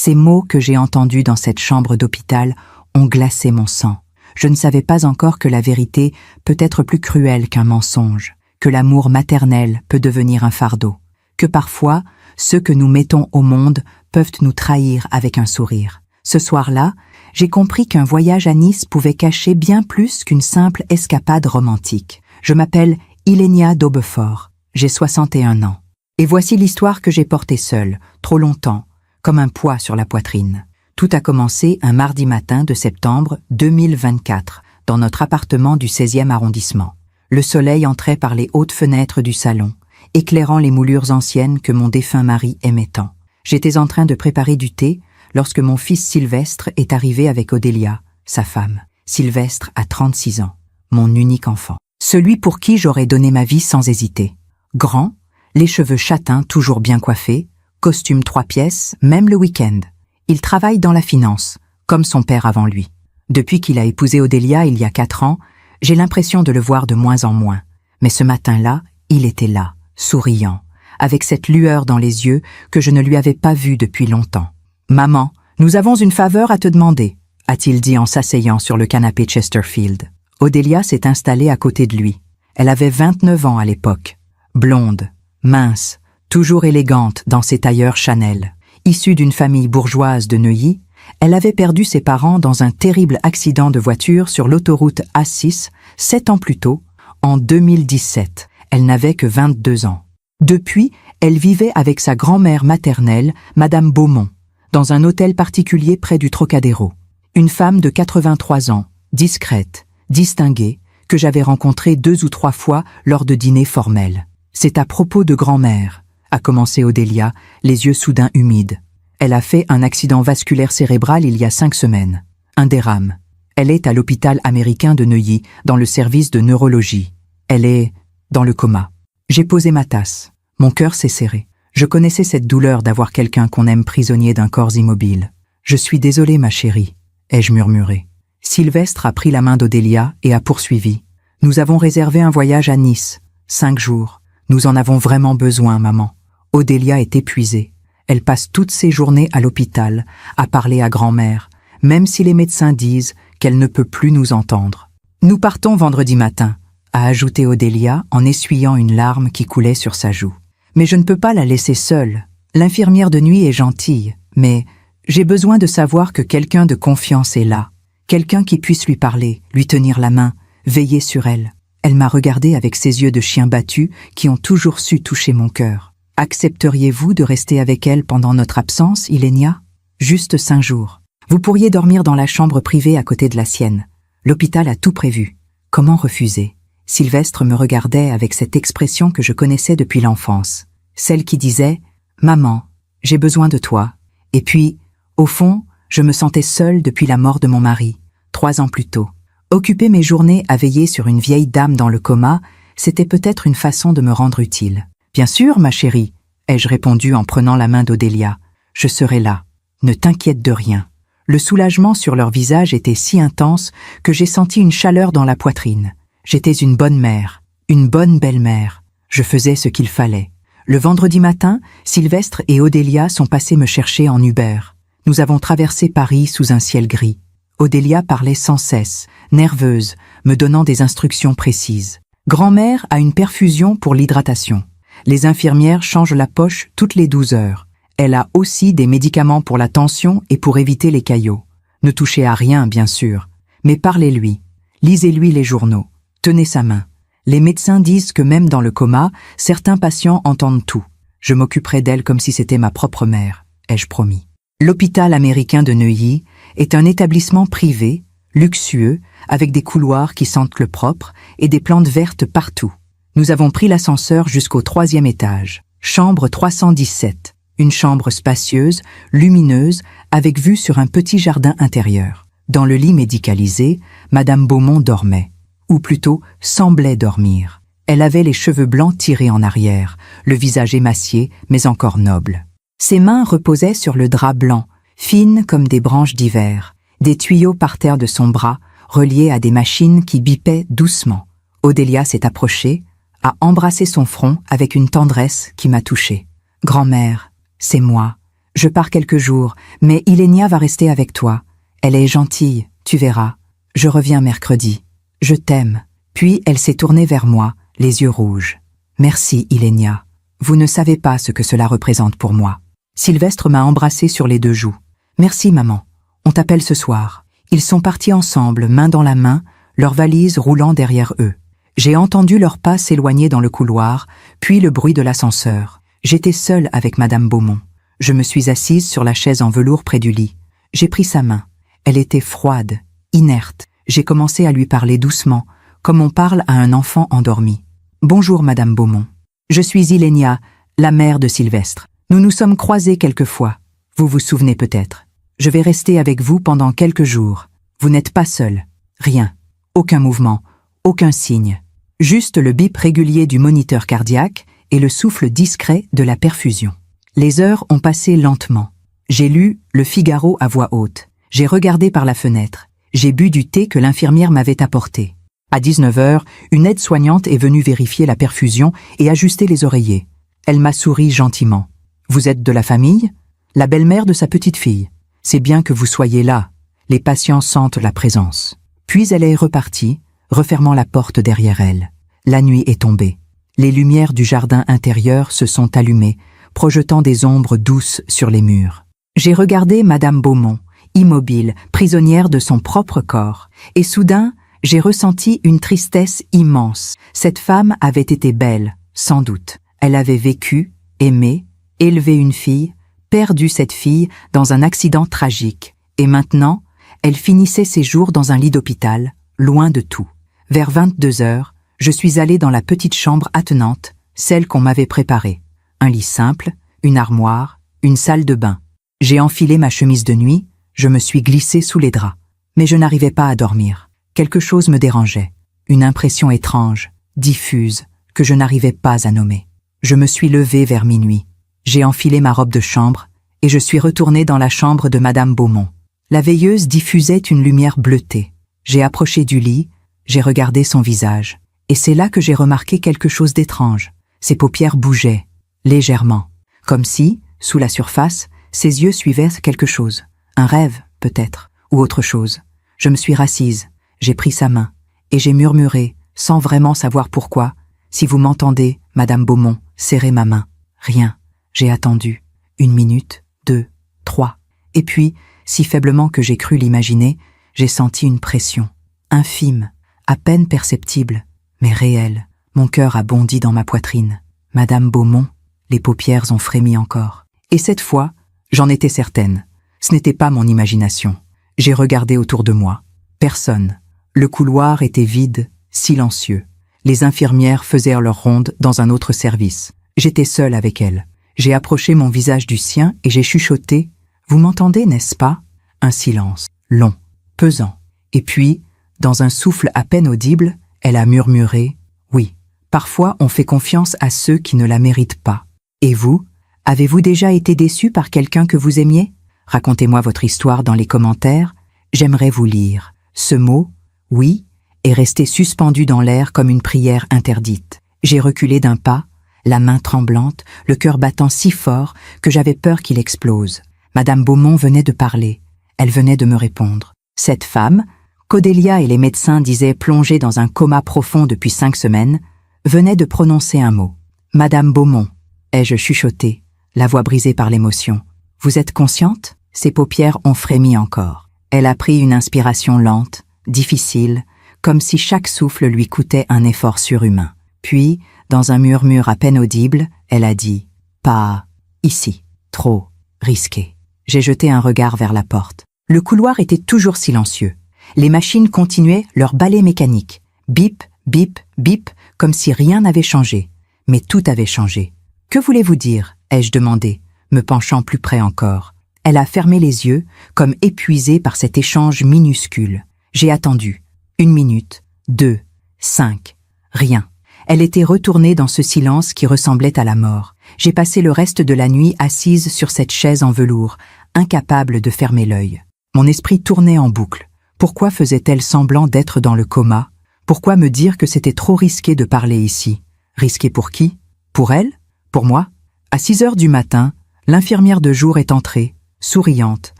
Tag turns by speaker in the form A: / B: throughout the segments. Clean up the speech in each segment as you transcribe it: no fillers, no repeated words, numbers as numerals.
A: Ces mots que j'ai entendus dans cette chambre d'hôpital ont glacé mon sang. Je ne savais pas encore que la vérité peut être plus cruelle qu'un mensonge, que l'amour maternel peut devenir un fardeau, que parfois, ceux que nous mettons au monde peuvent nous trahir avec un sourire. Ce soir-là, j'ai compris qu'un voyage à Nice pouvait cacher bien plus qu'une simple escapade romantique. Je m'appelle Ilenia d'Aubefort, j'ai 61 ans. Et voici l'histoire que j'ai portée seule, trop longtemps, comme un poids sur la poitrine. Tout a commencé un mardi matin de septembre 2024, dans notre appartement du 16e arrondissement. Le soleil entrait par les hautes fenêtres du salon, éclairant les moulures anciennes que mon défunt mari aimait tant. J'étais en train de préparer du thé lorsque mon fils Sylvestre est arrivé avec Odélia, sa femme. Sylvestre a 36 ans, mon unique enfant. Celui pour qui j'aurais donné ma vie sans hésiter. Grand, les cheveux châtains toujours bien coiffés, costume 3 pièces, même le week-end. Il travaille dans la finance, comme son père avant lui. Depuis qu'il a épousé Odélia il y a 4 ans, j'ai l'impression de le voir de moins en moins. Mais ce matin-là, il était là, souriant, avec cette lueur dans les yeux que je ne lui avais pas vue depuis longtemps. « Maman, nous avons une faveur à te demander », a-t-il dit en s'asseyant sur le canapé Chesterfield. Odélia s'est installée à côté de lui. Elle avait 29 ans à l'époque. Blonde, mince, toujours élégante dans ses tailleurs Chanel. Issue d'une famille bourgeoise de Neuilly, elle avait perdu ses parents dans un terrible accident de voiture sur l'autoroute A6, 7 ans plus tôt, en 2017. Elle n'avait que 22 ans. Depuis, elle vivait avec sa grand-mère maternelle, Madame Beaumont, dans un hôtel particulier près du Trocadéro. Une femme de 83 ans, discrète, distinguée, que j'avais rencontrée 2 ou 3 fois lors de dîners formels. C'est à propos de grand-mère, a commencé Odélia, les yeux soudain humides. Elle a fait un accident vasculaire cérébral il y a 5 semaines. Un dérame. Elle est à l'hôpital américain de Neuilly, dans le service de neurologie. Elle est dans le coma. J'ai posé ma tasse. Mon cœur s'est serré. Je connaissais cette douleur d'avoir quelqu'un qu'on aime prisonnier d'un corps immobile. « Je suis désolée, ma chérie », ai-je murmuré. Sylvestre a pris la main d'Odélia et a poursuivi. « Nous avons réservé un voyage à Nice. 5 jours. Nous en avons vraiment besoin, maman. » Odélia est épuisée. Elle passe toutes ses journées à l'hôpital, à parler à grand-mère, même si les médecins disent qu'elle ne peut plus nous entendre. « Nous partons vendredi matin », a ajouté Odélia en essuyant une larme qui coulait sur sa joue. « Mais je ne peux pas la laisser seule. L'infirmière de nuit est gentille, mais j'ai besoin de savoir que quelqu'un de confiance est là. Quelqu'un qui puisse lui parler, lui tenir la main, veiller sur elle. » Elle m'a regardé avec ses yeux de chien battu qui ont toujours su toucher mon cœur. « Accepteriez-vous de rester avec elle pendant notre absence, Ilenia ? Juste 5 jours. Vous pourriez dormir dans la chambre privée à côté de la sienne. L'hôpital a tout prévu. Comment refuser ?» Sylvestre me regardait avec cette expression que je connaissais depuis l'enfance. Celle qui disait « Maman, j'ai besoin de toi. » Et puis, au fond, je me sentais seule depuis la mort de mon mari, 3 ans plus tôt. Occuper mes journées à veiller sur une vieille dame dans le coma, c'était peut-être une façon de me rendre utile. « Bien sûr, ma chérie, » ai-je répondu en prenant la main d'Odélia. « Je serai là. Ne t'inquiète de rien. » Le soulagement sur leur visage était si intense que j'ai senti une chaleur dans la poitrine. J'étais une bonne mère, une bonne belle-mère. Je faisais ce qu'il fallait. Le vendredi matin, Sylvestre et Odélia sont passés me chercher en Uber. Nous avons traversé Paris sous un ciel gris. Odélia parlait sans cesse, nerveuse, me donnant des instructions précises. Grand-mère a une perfusion pour l'hydratation. Les infirmières changent la poche toutes les 12 heures. Elle a aussi des médicaments pour la tension et pour éviter les caillots. Ne touchez à rien, bien sûr, mais parlez-lui. Lisez-lui les journaux. Tenez sa main. Les médecins disent que même dans le coma, certains patients entendent tout. Je m'occuperai d'elle comme si c'était ma propre mère, ai-je promis. L'hôpital américain de Neuilly est un établissement privé, luxueux, avec des couloirs qui sentent le propre et des plantes vertes partout. Nous avons pris l'ascenseur jusqu'au 3e étage. Chambre 317. Une chambre spacieuse, lumineuse, avec vue sur un petit jardin intérieur. Dans le lit médicalisé, Madame Beaumont dormait. Ou plutôt semblait dormir. Elle avait les cheveux blancs tirés en arrière, le visage émacié mais encore noble. Ses mains reposaient sur le drap blanc, fines comme des branches d'hiver. Des tuyaux partirent de son bras, reliés à des machines qui bipaient doucement. Odélia s'est approchée, a embrassé son front avec une tendresse qui m'a touchée. « Grand-mère, c'est moi. Je pars quelques jours, mais Ilenia va rester avec toi. Elle est gentille, tu verras. Je reviens mercredi. Je t'aime. » Puis elle s'est tournée vers moi, les yeux rouges. « Merci, Ilenia. Vous ne savez pas ce que cela représente pour moi. » Sylvestre m'a embrassé sur les 2 joues. « Merci, maman. On t'appelle ce soir. » Ils sont partis ensemble, main dans la main, leurs valises roulant derrière eux. J'ai entendu leurs pas s'éloigner dans le couloir, puis le bruit de l'ascenseur. J'étais seule avec Madame Beaumont. Je me suis assise sur la chaise en velours près du lit. J'ai pris sa main. Elle était froide, inerte. J'ai commencé à lui parler doucement, comme on parle à un enfant endormi. « Bonjour, Madame Beaumont. Je suis Ilenia, la mère de Sylvestre. Nous nous sommes croisés quelquefois. Vous vous souvenez peut-être. Je vais rester avec vous pendant quelques jours. Vous n'êtes pas seul. Rien. Aucun mouvement, aucun signe. Juste le bip régulier du moniteur cardiaque et le souffle discret de la perfusion. » Les heures ont passé lentement. J'ai lu Le Figaro à voix haute. J'ai regardé par la fenêtre. J'ai bu du thé que l'infirmière m'avait apporté. À 19h, une aide-soignante est venue vérifier la perfusion et ajuster les oreillers. Elle m'a souri gentiment. « Vous êtes de la famille ? La belle-mère de sa petite-fille. C'est bien que vous soyez là. Les patients sentent la présence. » Puis elle est repartie, refermant la porte derrière elle. La nuit est tombée. Les lumières du jardin intérieur se sont allumées, projetant des ombres douces sur les murs. J'ai regardé Madame Beaumont, immobile, prisonnière de son propre corps, et soudain, j'ai ressenti une tristesse immense. Cette femme avait été belle, sans doute. Elle avait vécu, aimé, élevé une fille, perdu cette fille dans un accident tragique. Et maintenant, elle finissait ses jours dans un lit d'hôpital, loin de tout. Vers 22h, je suis allée dans la petite chambre attenante, celle qu'on m'avait préparée. Un lit simple, une armoire, une salle de bain. J'ai enfilé ma chemise de nuit, je me suis glissée sous les draps. Mais je n'arrivais pas à dormir. Quelque chose me dérangeait. Une impression étrange, diffuse, que je n'arrivais pas à nommer. Je me suis levée vers minuit. J'ai enfilé ma robe de chambre et je suis retournée dans la chambre de Madame Beaumont. La veilleuse diffusait une lumière bleutée. J'ai approché du lit, j'ai regardé son visage. Et c'est là que j'ai remarqué quelque chose d'étrange. Ses paupières bougeaient, légèrement, comme si, sous la surface, ses yeux suivaient quelque chose. Un rêve, peut-être, ou autre chose. Je me suis rassise, j'ai pris sa main, et j'ai murmuré, sans vraiment savoir pourquoi, « Si vous m'entendez, Madame Beaumont, serrez ma main. » Rien. J'ai attendu. 1 minute, 2, 3. Et puis, si faiblement que j'ai cru l'imaginer, j'ai senti une pression, infime, à peine perceptible, mais réelle. Mon cœur a bondi dans ma poitrine. Madame Beaumont, les paupières ont frémi encore. Et cette fois, j'en étais certaine. Ce n'était pas mon imagination. J'ai regardé autour de moi. Personne. Le couloir était vide, silencieux. Les infirmières faisaient leur ronde dans un autre service. J'étais seule avec elles. J'ai approché mon visage du sien et j'ai chuchoté « Vous m'entendez, n'est-ce pas ?» Un silence, long, pesant. Et puis, dans un souffle à peine audible, elle a murmuré « Oui, parfois on fait confiance à ceux qui ne la méritent pas. Et vous, avez-vous déjà été déçu par quelqu'un que vous aimiez? Racontez-moi votre histoire dans les commentaires, j'aimerais vous lire. » Ce mot, « oui », est resté suspendu dans l'air comme une prière interdite. J'ai reculé d'un pas, la main tremblante, le cœur battant si fort que j'avais peur qu'il explose. Madame Beaumont venait de parler. Elle venait de me répondre. Cette femme, qu'Odélia et les médecins disaient plongée dans un coma profond depuis 5 semaines, venait de prononcer un mot. « Madame Beaumont », ai-je chuchoté, la voix brisée par l'émotion. « Vous êtes consciente ?» Ses paupières ont frémi encore. Elle a pris une inspiration lente, difficile, comme si chaque souffle lui coûtait un effort surhumain. Puis, dans un murmure à peine audible, elle a dit « Pas ici, trop risqué ». J'ai jeté un regard vers la porte. Le couloir était toujours silencieux. Les machines continuaient leur balai mécanique. Bip, bip, bip, comme si rien n'avait changé. Mais tout avait changé. « Que voulez-vous dire ?» ai-je demandé, me penchant plus près encore. Elle a fermé les yeux, comme épuisée par cet échange minuscule. J'ai attendu. 1 minute, 2, 5, rien. Elle était retournée dans ce silence qui ressemblait à la mort. J'ai passé le reste de la nuit assise sur cette chaise en velours, incapable de fermer l'œil. Mon esprit tournait en boucle. Pourquoi faisait-elle semblant d'être dans le coma? Pourquoi me dire que c'était trop risqué de parler ici? Risqué pour qui? Pour elle? Pour moi? À 6 heures du matin, L'infirmière de jour est entrée, souriante,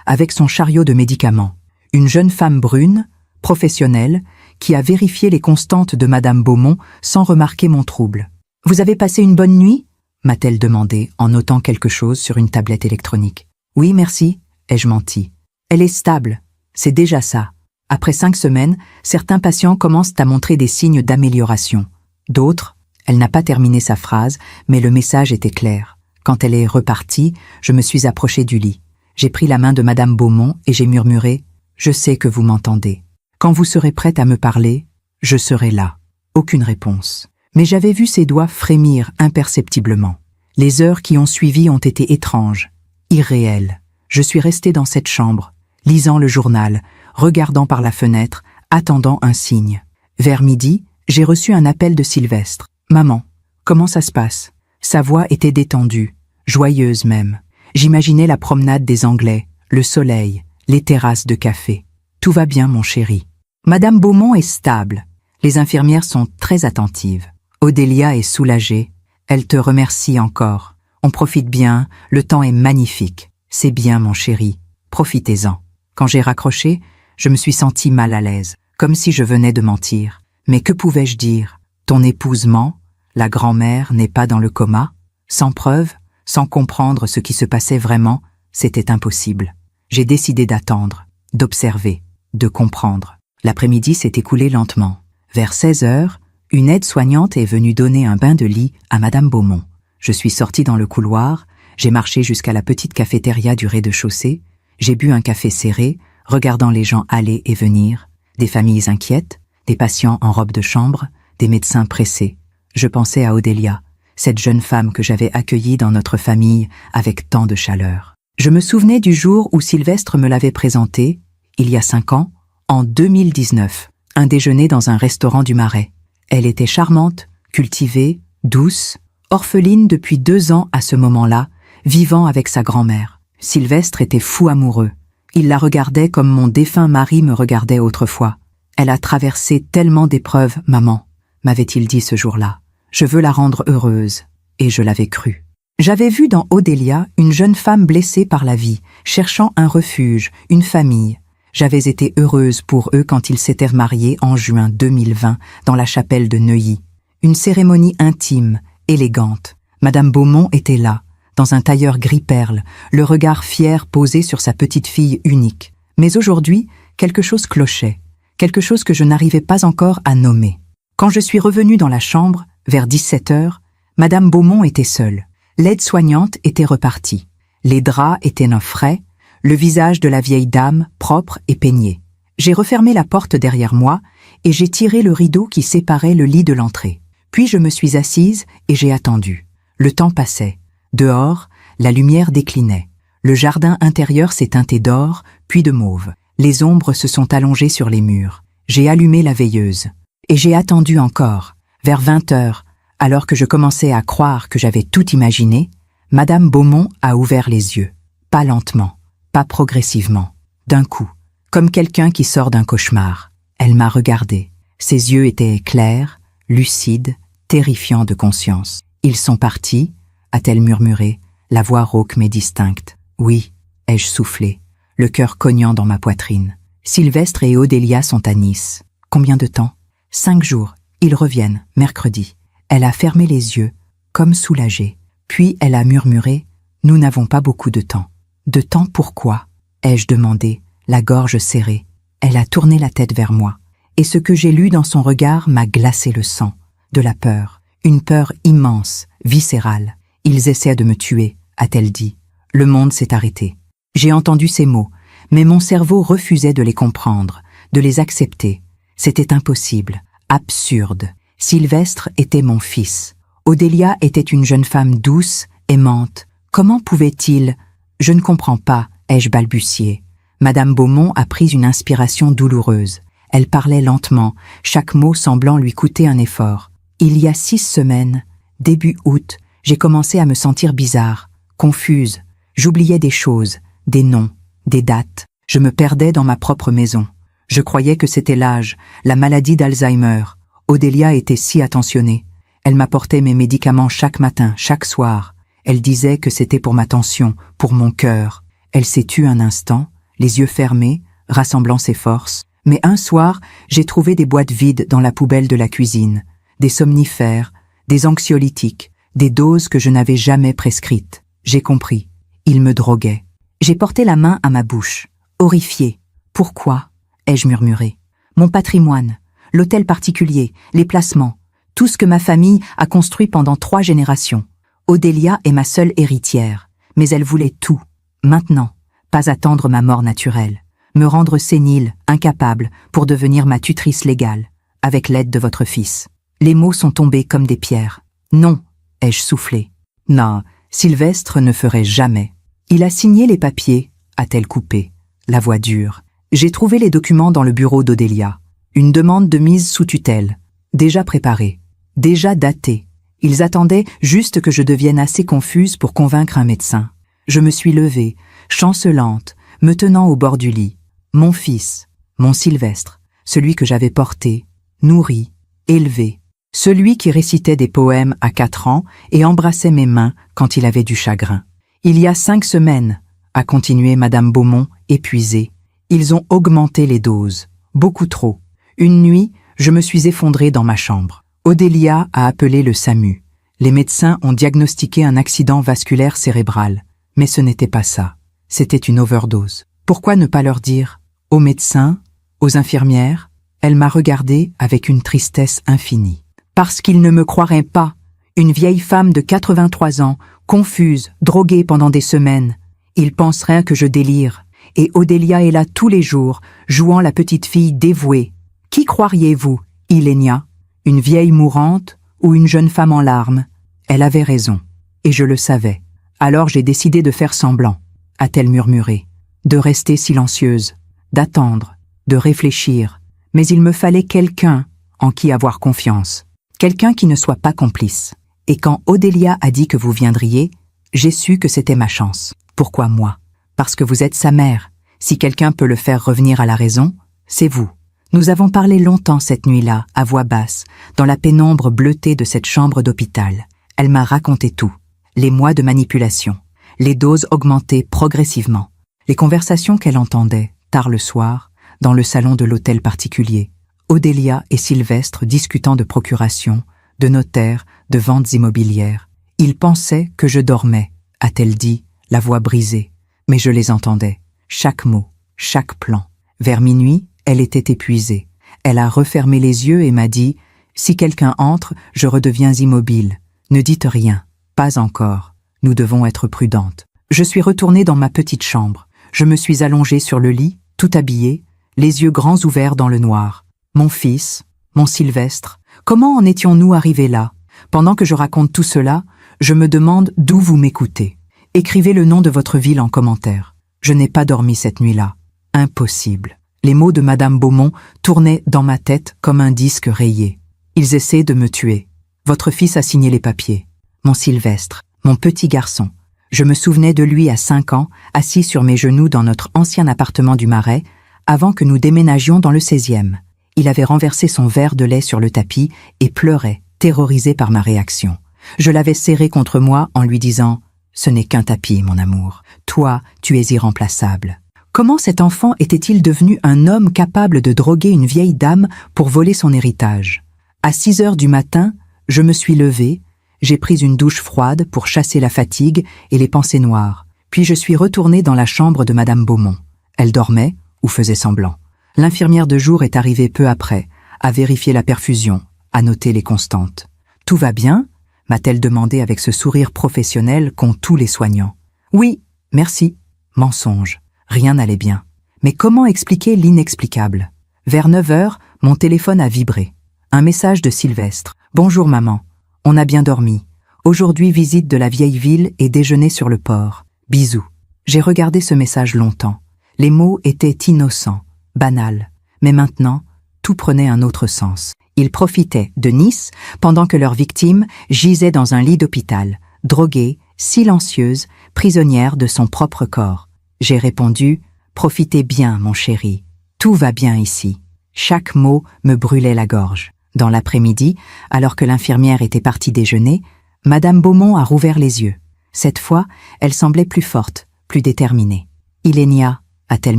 A: avec son chariot de médicaments. Une jeune femme brune, professionnelle, qui a vérifié les constantes de Madame Beaumont sans remarquer mon trouble. « Vous avez passé une bonne nuit ?» m'a-t-elle demandé en notant quelque chose sur une tablette électronique. « Oui, merci », ai-je menti. « Elle est stable, c'est déjà ça. » Après 5 semaines, certains patients commencent à montrer des signes d'amélioration. D'autres, elle n'a pas terminé sa phrase, mais le message était clair. Quand elle est repartie, je me suis approché du lit. J'ai pris la main de Madame Beaumont et j'ai murmuré « Je sais que vous m'entendez. Quand vous serez prête à me parler, je serai là. » Aucune réponse. Mais j'avais vu ses doigts frémir imperceptiblement. Les heures qui ont suivi ont été étranges, irréelles. Je suis resté dans cette chambre, lisant le journal, regardant par la fenêtre, attendant un signe. Vers midi, j'ai reçu un appel de Sylvestre. « Maman, comment ça se passe ?» Sa voix était détendue, joyeuse même. J'imaginais la promenade des Anglais, le soleil, les terrasses de café. « Tout va bien, mon chéri. » Madame Beaumont est stable. Les infirmières sont très attentives. Odélia est soulagée. Elle te remercie encore. On profite bien, le temps est magnifique. C'est bien, mon chéri. Profitez-en. Quand j'ai raccroché, je me suis senti mal à l'aise, comme si je venais de mentir. Mais que pouvais-je dire? Ton épouse ment? La grand-mère n'est pas dans le coma? Sans preuve, sans comprendre ce qui se passait vraiment, c'était impossible. J'ai décidé d'attendre, d'observer, de comprendre. L'après-midi s'est écoulé lentement. Vers 16 heures, une aide-soignante est venue donner un bain de lit à Madame Beaumont. Je suis sorti dans le couloir, j'ai marché jusqu'à la petite cafétéria du rez-de-chaussée, j'ai bu un café serré, regardant les gens aller et venir, des familles inquiètes, des patients en robe de chambre, des médecins pressés. Je pensais à Odélia, cette jeune femme que j'avais accueillie dans notre famille avec tant de chaleur. Je me souvenais du jour où Sylvestre me l'avait présentée, il y a 5 ans, en 2019, un déjeuner dans un restaurant du Marais. Elle était charmante, cultivée, douce, orpheline depuis 2 ans à ce moment-là, vivant avec sa grand-mère. Sylvestre était fou amoureux. Il la regardait comme mon défunt mari me regardait autrefois. « Elle a traversé tellement d'épreuves, maman », m'avait-il dit ce jour-là. « Je veux la rendre heureuse. » Et je l'avais cru. J'avais vu dans Odélia une jeune femme blessée par la vie, cherchant un refuge, une famille. J'avais été heureuse pour eux quand ils s'étaient mariés en juin 2020 dans la chapelle de Neuilly. Une cérémonie intime, élégante. Madame Beaumont était là, dans un tailleur gris-perle, le regard fier posé sur sa petite fille unique. Mais aujourd'hui, quelque chose clochait, quelque chose que je n'arrivais pas encore à nommer. Quand je suis revenue dans la chambre, vers 17 heures, Madame Beaumont était seule. L'aide-soignante était repartie. Les draps étaient neufs frais, le visage de la vieille dame propre et peigné. J'ai refermé la porte derrière moi et j'ai tiré le rideau qui séparait le lit de l'entrée. Puis je me suis assise et j'ai attendu. Le temps passait. Dehors, la lumière déclinait. Le jardin intérieur s'est teinté d'or, puis de mauve. Les ombres se sont allongées sur les murs. J'ai allumé la veilleuse. Et j'ai attendu encore. Vers 20 heures, alors que je commençais à croire que j'avais tout imaginé, Madame Beaumont a ouvert les yeux. Pas lentement, pas progressivement. D'un coup, comme quelqu'un qui sort d'un cauchemar. Elle m'a regardé. Ses yeux étaient clairs, lucides, terrifiants de conscience. Ils sont partis, a-t-elle murmuré, la voix rauque mais distincte. Oui, ai-je soufflé, le cœur cognant dans ma poitrine. Sylvestre et Odélia sont à Nice. Combien de temps? 5 jours. Ils reviennent, mercredi. Elle a fermé les yeux, comme soulagée. Puis elle a murmuré, « Nous n'avons pas beaucoup de temps. » De temps pourquoi? Ai-je demandé, la gorge serrée. Elle a tourné la tête vers moi. Et ce que j'ai lu dans son regard m'a glacé le sang. De la peur, une peur immense, viscérale. « Ils essaient de me tuer », a-t-elle dit. Le monde s'est arrêté. J'ai entendu ces mots, mais mon cerveau refusait de les comprendre, de les accepter. C'était impossible, absurde. Sylvestre était mon fils. Odélia était une jeune femme douce, aimante. Comment pouvait-il... Je ne comprends pas, ai-je balbutié. Madame Beaumont a pris une inspiration douloureuse. Elle parlait lentement, chaque mot semblant lui coûter un effort. Il y a 6 semaines, début août, j'ai commencé à me sentir bizarre, confuse. J'oubliais des choses, des noms, des dates. Je me perdais dans ma propre maison. Je croyais que c'était l'âge, la maladie d'Alzheimer. Odélia était si attentionnée. Elle m'apportait mes médicaments chaque matin, chaque soir. Elle disait que c'était pour ma tension, pour mon cœur. Elle s'est tue un instant, les yeux fermés, rassemblant ses forces. Mais un soir, j'ai trouvé des boîtes vides dans la poubelle de la cuisine, des somnifères, des anxiolytiques, des doses que je n'avais jamais prescrites. J'ai compris. Il me droguait. J'ai porté la main à ma bouche, horrifiée. Pourquoi? Ai-je murmuré. Mon patrimoine, l'hôtel particulier, les placements, tout ce que ma famille a construit pendant 3 générations. Odélia est ma seule héritière, mais elle voulait tout. Maintenant, pas attendre ma mort naturelle. Me rendre sénile, incapable, pour devenir ma tutrice légale, avec l'aide de votre fils. Les mots sont tombés comme des pierres. Non, ai-je soufflé. Non, Sylvestre ne ferait jamais. Il a signé les papiers, a-t-elle coupé, la voix dure. J'ai trouvé les documents dans le bureau d'Odélia. Une demande de mise sous tutelle, déjà préparée, déjà datée. Ils attendaient juste que je devienne assez confuse pour convaincre un médecin. Je me suis levée, chancelante, me tenant au bord du lit. Mon fils, mon Sylvestre, celui que j'avais porté, nourri, élevé, celui qui récitait des poèmes à 4 ans et embrassait mes mains quand il avait du chagrin. Il y a 5 semaines, a continué Madame Beaumont, épuisée, ils ont augmenté les doses, beaucoup trop. Une nuit, je me suis effondrée dans ma chambre. Odélia a appelé le SAMU. Les médecins ont diagnostiqué un accident vasculaire cérébral, mais ce n'était pas ça. C'était une overdose. Pourquoi ne pas leur dire? Aux médecins, aux infirmières, elle m'a regardée avec une tristesse infinie. Parce qu'ils ne me croiraient pas. Une vieille femme de 83 ans, confuse, droguée pendant des semaines. Ils penseraient que je délire. Et Odélia est là tous les jours, jouant la petite fille dévouée. Qui croiriez-vous, Ilenia? Une vieille mourante ou une jeune femme en larmes? Elle avait raison. Et je le savais. Alors j'ai décidé de faire semblant, a-t-elle murmuré. De rester silencieuse, d'attendre, de réfléchir. Mais il me fallait quelqu'un en qui avoir confiance. Quelqu'un qui ne soit pas complice. Et quand Odélia a dit que vous viendriez, j'ai su que c'était ma chance. Pourquoi moi? Parce que vous êtes sa mère. Si quelqu'un peut le faire revenir à la raison, c'est vous. Nous avons parlé longtemps cette nuit-là, à voix basse, dans la pénombre bleutée de cette chambre d'hôpital. Elle m'a raconté tout. Les mois de manipulation, les doses augmentées progressivement, les conversations qu'elle entendait, tard le soir, dans le salon de l'hôtel particulier. Odélia et Sylvestre discutant de procuration, de notaire, de ventes immobilières. Ils pensaient que je dormais, a-t-elle dit, la voix brisée. Mais je les entendais, chaque mot, chaque plan. Vers minuit, elle était épuisée. Elle a refermé les yeux et m'a dit « Si quelqu'un entre, je redeviens immobile. Ne dites rien, pas encore. Nous devons être prudentes. » Je suis retournée dans ma petite chambre. Je me suis allongée sur le lit, tout habillée, les yeux grands ouverts dans le noir. Mon fils, mon Sylvestre, comment en étions-nous arrivés là? Pendant que je raconte tout cela, je me demande d'où vous m'écoutez. Écrivez le nom de votre ville en commentaire. Je n'ai pas dormi cette nuit-là. Impossible. Les mots de Madame Beaumont tournaient dans ma tête comme un disque rayé. Ils essaient de me tuer. Votre fils a signé les papiers. Mon Sylvestre, mon petit garçon. Je me souvenais de lui à 5 ans, assis sur mes genoux dans notre ancien appartement du Marais, avant que nous déménagions dans le 16e. Il avait renversé son verre de lait sur le tapis et pleurait, terrorisé par ma réaction. Je l'avais serré contre moi en lui disant « Ce n'est qu'un tapis, mon amour. Toi, tu es irremplaçable. » Comment cet enfant était-il devenu un homme capable de droguer une vieille dame pour voler son héritage? À 6 heures du matin, je me suis levée, j'ai pris une douche froide pour chasser la fatigue et les pensées noires, puis je suis retournée dans la chambre de Madame Beaumont. Elle dormait ou faisait semblant. L'infirmière de jour est arrivée peu après, à vérifier la perfusion, à noter les constantes. « Tout va bien ?» m'a-t-elle demandé avec ce sourire professionnel qu'ont tous les soignants. « Oui, merci. » Mensonge. Rien n'allait bien. Mais comment expliquer l'inexplicable? Vers 9 heures, mon téléphone a vibré. Un message de Sylvestre. « Bonjour maman. On a bien dormi. Aujourd'hui visite de la vieille ville et déjeuner sur le port. Bisous. » J'ai regardé ce message longtemps. Les mots étaient innocents, banals. Mais maintenant, tout prenait un autre sens. Ils profitaient de Nice pendant que leur victime gisait dans un lit d'hôpital, droguée, silencieuse, prisonnière de son propre corps. J'ai répondu « Profitez bien, mon chéri. Tout va bien ici. » Chaque mot me brûlait la gorge. Dans l'après-midi, alors que l'infirmière était partie déjeuner, Madame Beaumont a rouvert les yeux. Cette fois, elle semblait plus forte, plus déterminée. « Ilenia, a-t-elle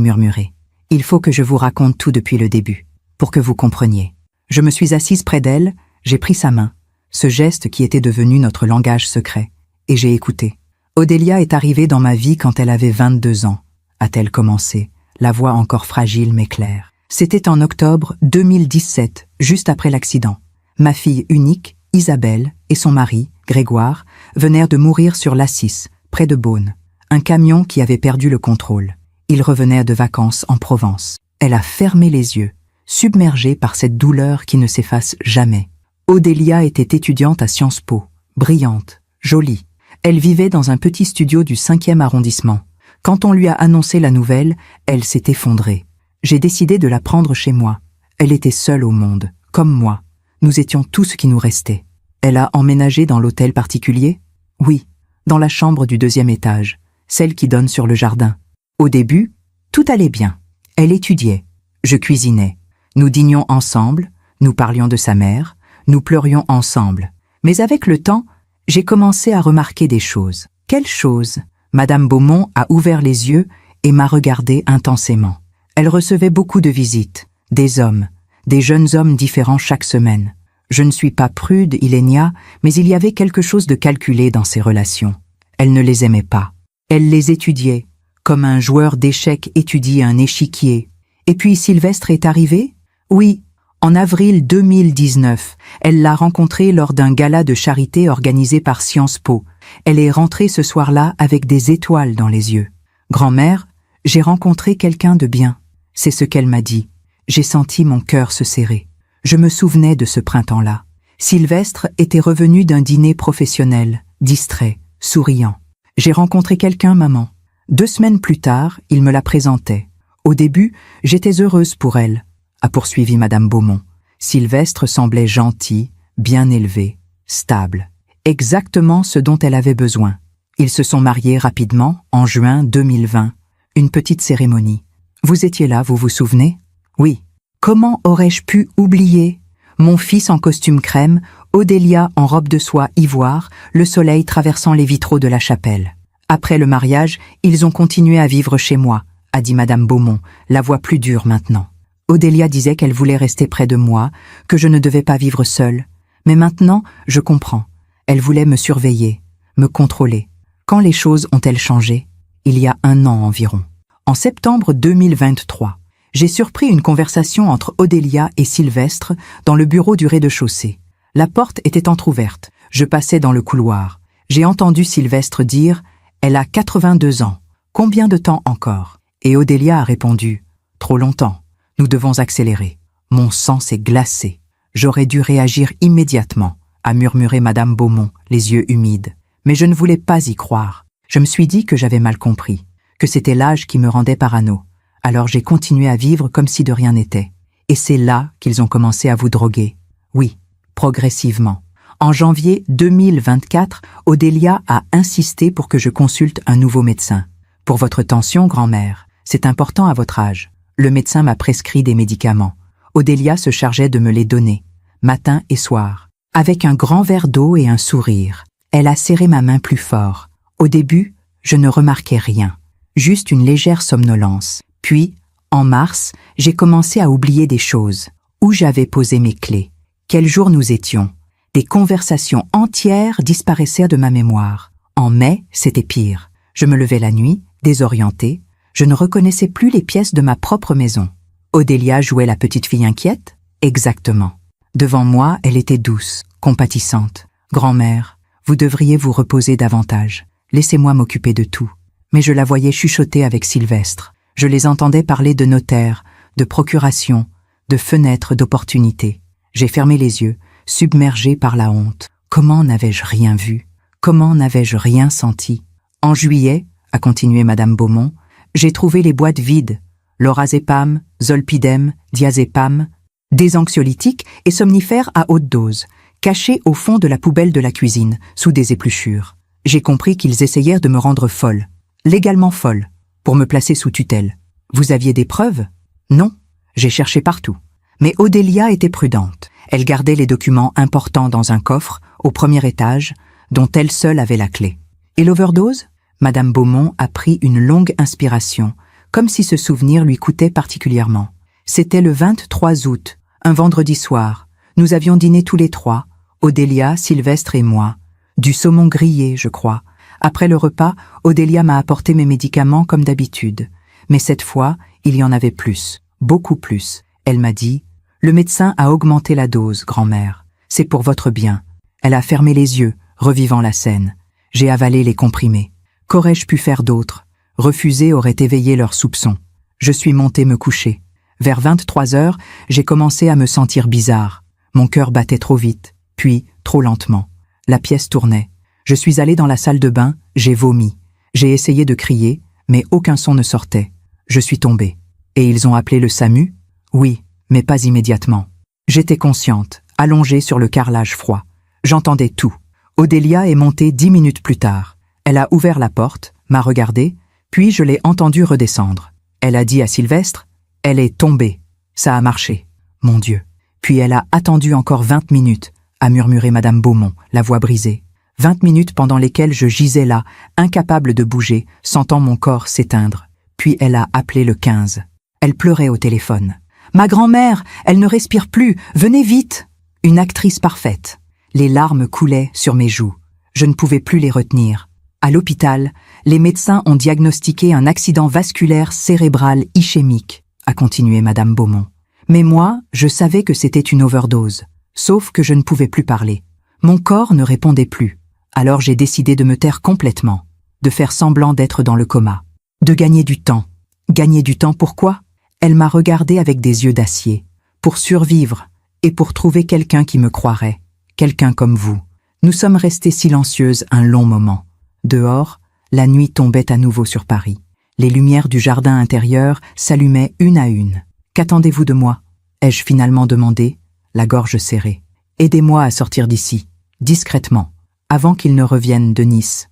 A: murmuré, il faut que je vous raconte tout depuis le début, pour que vous compreniez. » Je me suis assise près d'elle, j'ai pris sa main, ce geste qui était devenu notre langage secret, et j'ai écouté. « Odélia est arrivée dans ma vie quand elle avait 22 ans, a-t-elle commencé, la voix encore fragile mais claire. C'était en octobre 2017, juste après l'accident. Ma fille unique, Isabelle, et son mari, Grégoire, venèrent de mourir sur l'Assis, près de Beaune. Un camion qui avait perdu le contrôle. Ils revenaient de vacances en Provence. Elle a fermé les yeux, submergée par cette douleur qui ne s'efface jamais. Odélia était étudiante à Sciences Po, brillante, jolie. Elle vivait dans un petit studio du 5e arrondissement. Quand on lui a annoncé la nouvelle, elle s'est effondrée. J'ai décidé de la prendre chez moi. Elle était seule au monde, comme moi. Nous étions tout ce qui nous restait. Elle a emménagé dans l'hôtel particulier? Oui, dans la chambre du 2e étage, celle qui donne sur le jardin. Au début, tout allait bien. Elle étudiait. Je cuisinais. Nous dînions ensemble, nous parlions de sa mère, nous pleurions ensemble. Mais avec le temps, j'ai commencé à remarquer des choses. Quelles choses? Madame Beaumont a ouvert les yeux et m'a regardé intensément. Elle recevait beaucoup de visites, des hommes, des jeunes hommes différents chaque semaine. Je ne suis pas prude, Ilenia, mais il y avait quelque chose de calculé dans ces relations. Elle ne les aimait pas. Elle les étudiait, comme un joueur d'échecs étudie un échiquier. Et puis Sylvestre est arrivé? Oui, en avril 2019. Elle l'a rencontré lors d'un gala de charité organisé par Sciences Po. Elle est rentrée ce soir-là avec des étoiles dans les yeux. Grand-mère, j'ai rencontré quelqu'un de bien. C'est ce qu'elle m'a dit. J'ai senti mon cœur se serrer. Je me souvenais de ce printemps-là. Sylvestre était revenu d'un dîner professionnel, distrait, souriant. J'ai rencontré quelqu'un, maman. 2 semaines plus tard, il me la présentait. Au début, j'étais heureuse pour elle, a poursuivi Madame Beaumont. Sylvestre semblait gentil, bien élevé, stable. Exactement ce dont elle avait besoin. Ils se sont mariés rapidement, en juin 2020. Une petite cérémonie. Vous étiez là, vous vous souvenez? Oui. Comment aurais-je pu oublier? Mon fils en costume crème, Odélia en robe de soie ivoire, le soleil traversant les vitraux de la chapelle. Après le mariage, ils ont continué à vivre chez moi, a dit Madame Beaumont, la voix plus dure maintenant. Odélia disait qu'elle voulait rester près de moi, que je ne devais pas vivre seule. Mais maintenant, je comprends. Elle voulait me surveiller, me contrôler. Quand les choses ont-elles changé? Il y a 1 an environ. En septembre 2023, j'ai surpris une conversation entre Odélia et Sylvestre dans le bureau du rez-de-chaussée. La porte était entr'ouverte. Je passais dans le couloir. J'ai entendu Sylvestre dire « Elle a 82 ans. Combien de temps encore ?» Et Odélia a répondu « Trop longtemps. Nous devons accélérer. » Mon sang s'est glacé. J'aurais dû réagir immédiatement, a murmuré Madame Beaumont, les yeux humides. Mais je ne voulais pas y croire. Je me suis dit que j'avais mal compris, que c'était l'âge qui me rendait parano. Alors j'ai continué à vivre comme si de rien n'était. Et c'est là qu'ils ont commencé à vous droguer. Oui, progressivement. En janvier 2024, Odélia a insisté pour que je consulte un nouveau médecin. Pour votre tension, grand-mère, c'est important à votre âge. Le médecin m'a prescrit des médicaments. Odélia se chargeait de me les donner, matin et soir. Avec un grand verre d'eau et un sourire, elle a serré ma main plus fort. Au début, je ne remarquais rien, juste une légère somnolence. Puis, en mars, j'ai commencé à oublier des choses. Où j'avais posé mes clés? Quel jour nous étions? Des conversations entières disparaissaient de ma mémoire. En mai, c'était pire. Je me levais la nuit, désorientée. Je ne reconnaissais plus les pièces de ma propre maison. Odélia jouait la petite fille inquiète? Exactement. Devant moi, elle était douce, compatissante. « Grand-mère, vous devriez vous reposer davantage. Laissez-moi m'occuper de tout. » Mais je la voyais chuchoter avec Sylvestre. Je les entendais parler de notaires, de procurations, de fenêtres d'opportunités. J'ai fermé les yeux, submergée par la honte. Comment n'avais-je rien vu? Comment n'avais-je rien senti? En juillet, a continué Madame Beaumont, j'ai trouvé les boîtes vides. Lorazépam, zolpidem, diazépam, des anxiolytiques et somnifères à haute dose, cachés au fond de la poubelle de la cuisine, sous des épluchures. J'ai compris qu'ils essayèrent de me rendre folle, légalement folle, pour me placer sous tutelle. Vous aviez des preuves? Non, j'ai cherché partout. Mais Odélia était prudente. Elle gardait les documents importants dans un coffre, au 1er étage, dont elle seule avait la clé. Et l'overdose? Madame Beaumont a pris une longue inspiration, comme si ce souvenir lui coûtait particulièrement. C'était le 23 août, un vendredi soir. Nous avions dîné tous les trois, Odélia, Sylvestre et moi. Du saumon grillé, je crois. Après le repas, Odélia m'a apporté mes médicaments comme d'habitude. Mais cette fois, il y en avait plus, beaucoup plus. Elle m'a dit « Le médecin a augmenté la dose, grand-mère. C'est pour votre bien. » Elle a fermé les yeux, revivant la scène. J'ai avalé les comprimés. Qu'aurais-je pu faire d'autre? Refuser aurait éveillé leurs soupçons. Je suis montée me coucher. Vers 23 heures, j'ai commencé à me sentir bizarre. Mon cœur battait trop vite, puis trop lentement. La pièce tournait. Je suis allée dans la salle de bain, j'ai vomi. J'ai essayé de crier, mais aucun son ne sortait. Je suis tombée. Et ils ont appelé le SAMU? Oui, mais pas immédiatement. J'étais consciente, allongée sur le carrelage froid. J'entendais tout. Odélia est montée 10 minutes plus tard. Elle a ouvert la porte, m'a regardée, puis je l'ai entendue redescendre. Elle a dit à Sylvestre, « Elle est tombée. Ça a marché. Mon Dieu. » Puis elle a attendu encore 20 minutes, a murmuré Madame Beaumont, la voix brisée. 20 minutes pendant lesquelles je gisais là, incapable de bouger, sentant mon corps s'éteindre. Puis elle a appelé le 15. Elle pleurait au téléphone. « Ma grand-mère, elle ne respire plus, venez vite !» Une actrice parfaite. Les larmes coulaient sur mes joues. Je ne pouvais plus les retenir. À l'hôpital, les médecins ont diagnostiqué un accident vasculaire cérébral ischémique, a continué Madame Beaumont. Mais moi, je savais que c'était une overdose, sauf que je ne pouvais plus parler. Mon corps ne répondait plus. Alors j'ai décidé de me taire complètement, de faire semblant d'être dans le coma, de gagner du temps. Gagner du temps pourquoi? Elle m'a regardé avec des yeux d'acier, pour survivre et pour trouver quelqu'un qui me croirait, quelqu'un comme vous. Nous sommes restées silencieuses un long moment. Dehors, la nuit tombait à nouveau sur Paris. Les lumières du jardin intérieur s'allumaient une à une. « Qu'attendez-vous de moi ?» ai-je finalement demandé, la gorge serrée. « Aidez-moi à sortir d'ici, discrètement, avant qu'ils ne reviennent de Nice. »«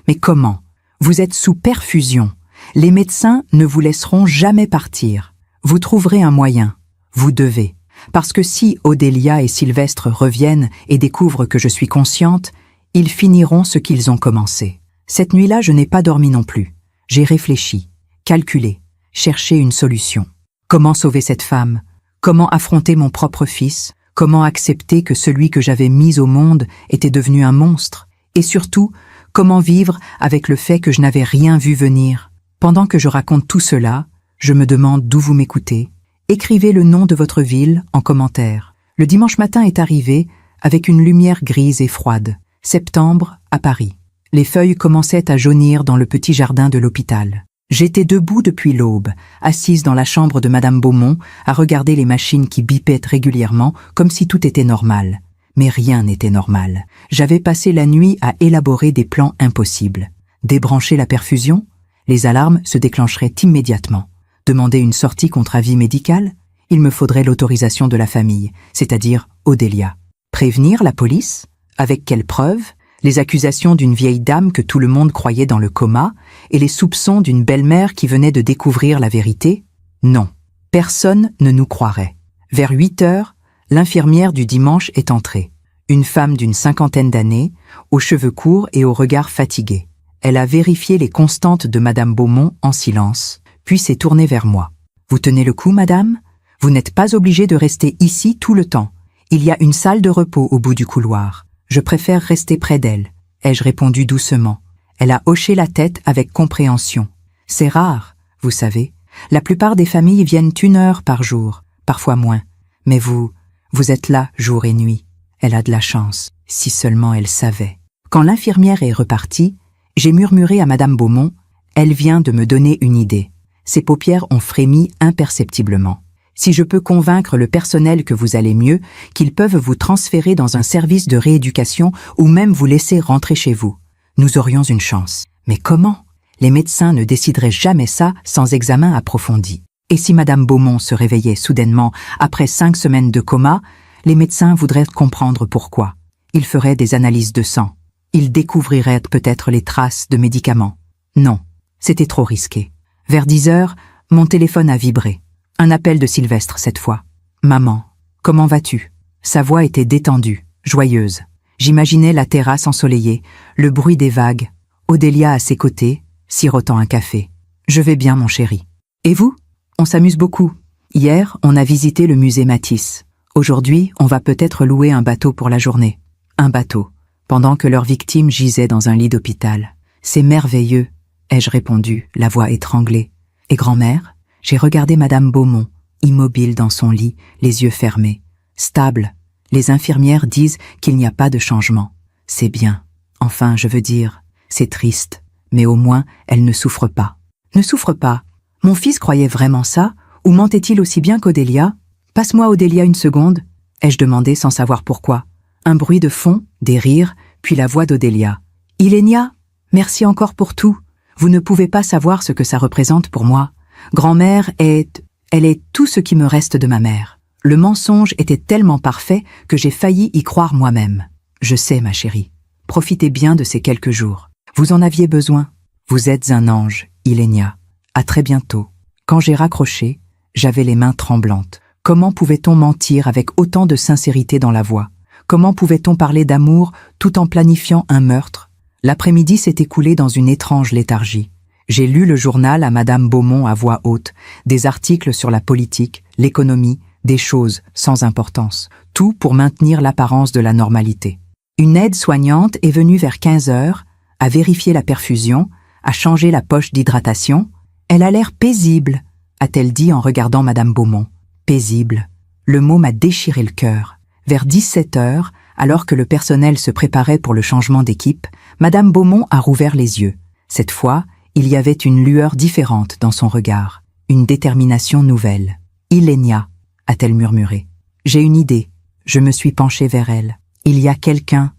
A: Mais comment? Vous êtes sous perfusion. Les médecins ne vous laisseront jamais partir. Vous trouverez un moyen. Vous devez. Parce que si Odélia et Sylvestre reviennent et découvrent que je suis consciente, ils finiront ce qu'ils ont commencé. Cette nuit-là, je n'ai pas dormi non plus. J'ai réfléchi, calculé, cherché une solution. Comment sauver cette femme? Comment affronter mon propre fils? Comment accepter que celui que j'avais mis au monde était devenu un monstre? Et surtout, comment vivre avec le fait que je n'avais rien vu venir? Pendant que je raconte tout cela, je me demande d'où vous m'écoutez. Écrivez le nom de votre ville en commentaire. Le dimanche matin est arrivé avec une lumière grise et froide. Septembre, à Paris. Les feuilles commençaient à jaunir dans le petit jardin de l'hôpital. J'étais debout depuis l'aube, assise dans la chambre de Madame Beaumont, à regarder les machines qui bipaient régulièrement, comme si tout était normal. Mais rien n'était normal. J'avais passé la nuit à élaborer des plans impossibles. Débrancher la perfusion? Les alarmes se déclencheraient immédiatement. Demander une sortie contre avis médical? Il me faudrait l'autorisation de la famille, c'est-à-dire Odélia. Prévenir la police? Avec quelles preuves? Les accusations d'une vieille dame que tout le monde croyait dans le coma et les soupçons d'une belle-mère qui venait de découvrir la vérité? Non, personne ne nous croirait. Vers 8 heures, l'infirmière du dimanche est entrée. Une femme d'une 50aine d'années, aux cheveux courts et au regard fatigué. Elle a vérifié les constantes de Madame Beaumont en silence, puis s'est tournée vers moi. « Vous tenez le coup, madame? Vous n'êtes pas obligée de rester ici tout le temps. Il y a une salle de repos au bout du couloir. Je préfère rester près d'elle, ai-je répondu doucement. Elle a hoché la tête avec compréhension. C'est rare, vous savez. La plupart des familles viennent 1 heure par jour, parfois moins. Mais vous êtes là jour et nuit. Elle a de la chance, si seulement elle savait. Quand l'infirmière est repartie, j'ai murmuré à Madame Beaumont, elle vient de me donner une idée. Ses paupières ont frémi imperceptiblement. Si je peux convaincre le personnel que vous allez mieux, qu'ils peuvent vous transférer dans un service de rééducation ou même vous laisser rentrer chez vous, nous aurions une chance. Mais comment? Les médecins ne décideraient jamais ça sans examen approfondi. Et si Madame Beaumont se réveillait soudainement après 5 semaines de coma, les médecins voudraient comprendre pourquoi. Ils feraient des analyses de sang. Ils découvriraient peut-être les traces de médicaments. Non, c'était trop risqué. Vers 10 heures, mon téléphone a vibré. Un appel de Sylvestre cette fois. « Maman, comment vas-tu » Sa voix était détendue, joyeuse. J'imaginais la terrasse ensoleillée, le bruit des vagues. Odélia à ses côtés, sirotant un café. « Je vais bien, mon chéri. Et vous? On s'amuse beaucoup. Hier, on a visité le musée Matisse. Aujourd'hui, on va peut-être louer un bateau pour la journée. Un bateau, pendant que leur victime gisait dans un lit d'hôpital. C'est merveilleux, ai-je répondu, la voix étranglée. Et grand-mère? J'ai regardé Madame Beaumont, immobile dans son lit, les yeux fermés. Stable. Les infirmières disent qu'il n'y a pas de changement. C'est bien. Enfin, je veux dire, c'est triste. Mais au moins, elle ne souffre pas. Ne souffre pas. Mon fils croyait vraiment ça? Ou mentait-il aussi bien qu'Odélia? Passe-moi Odélia une seconde, ai-je demandé sans savoir pourquoi. Un bruit de fond, des rires, puis la voix d'Odélia. Ilénia, merci encore pour tout. Vous ne pouvez pas savoir ce que ça représente pour moi. Grand-mère elle est tout ce qui me reste de ma mère. Le mensonge était tellement parfait que j'ai failli y croire moi-même. Je sais, ma chérie. Profitez bien de ces quelques jours. Vous en aviez besoin. Vous êtes un ange, Ilénia. À très bientôt. Quand j'ai raccroché, j'avais les mains tremblantes. Comment pouvait-on mentir avec autant de sincérité dans la voix? Comment pouvait-on parler d'amour tout en planifiant un meurtre? L'après-midi s'est écoulé dans une étrange léthargie. J'ai lu le journal à Madame Beaumont à voix haute, des articles sur la politique, l'économie, des choses sans importance, tout pour maintenir l'apparence de la normalité. Une aide-soignante est venue vers 15 heures, a vérifié la perfusion, a changé la poche d'hydratation. Elle a l'air paisible, a-t-elle dit en regardant Madame Beaumont. Paisible. Le mot m'a déchiré le cœur. Vers 17 heures, alors que le personnel se préparait pour le changement d'équipe, Madame Beaumont a rouvert les yeux. Cette fois, il y avait une lueur différente dans son regard, une détermination nouvelle. « Ilénia », a-t-elle murmuré. « J'ai une idée. » Je me suis penchée vers elle. « Il y a quelqu'un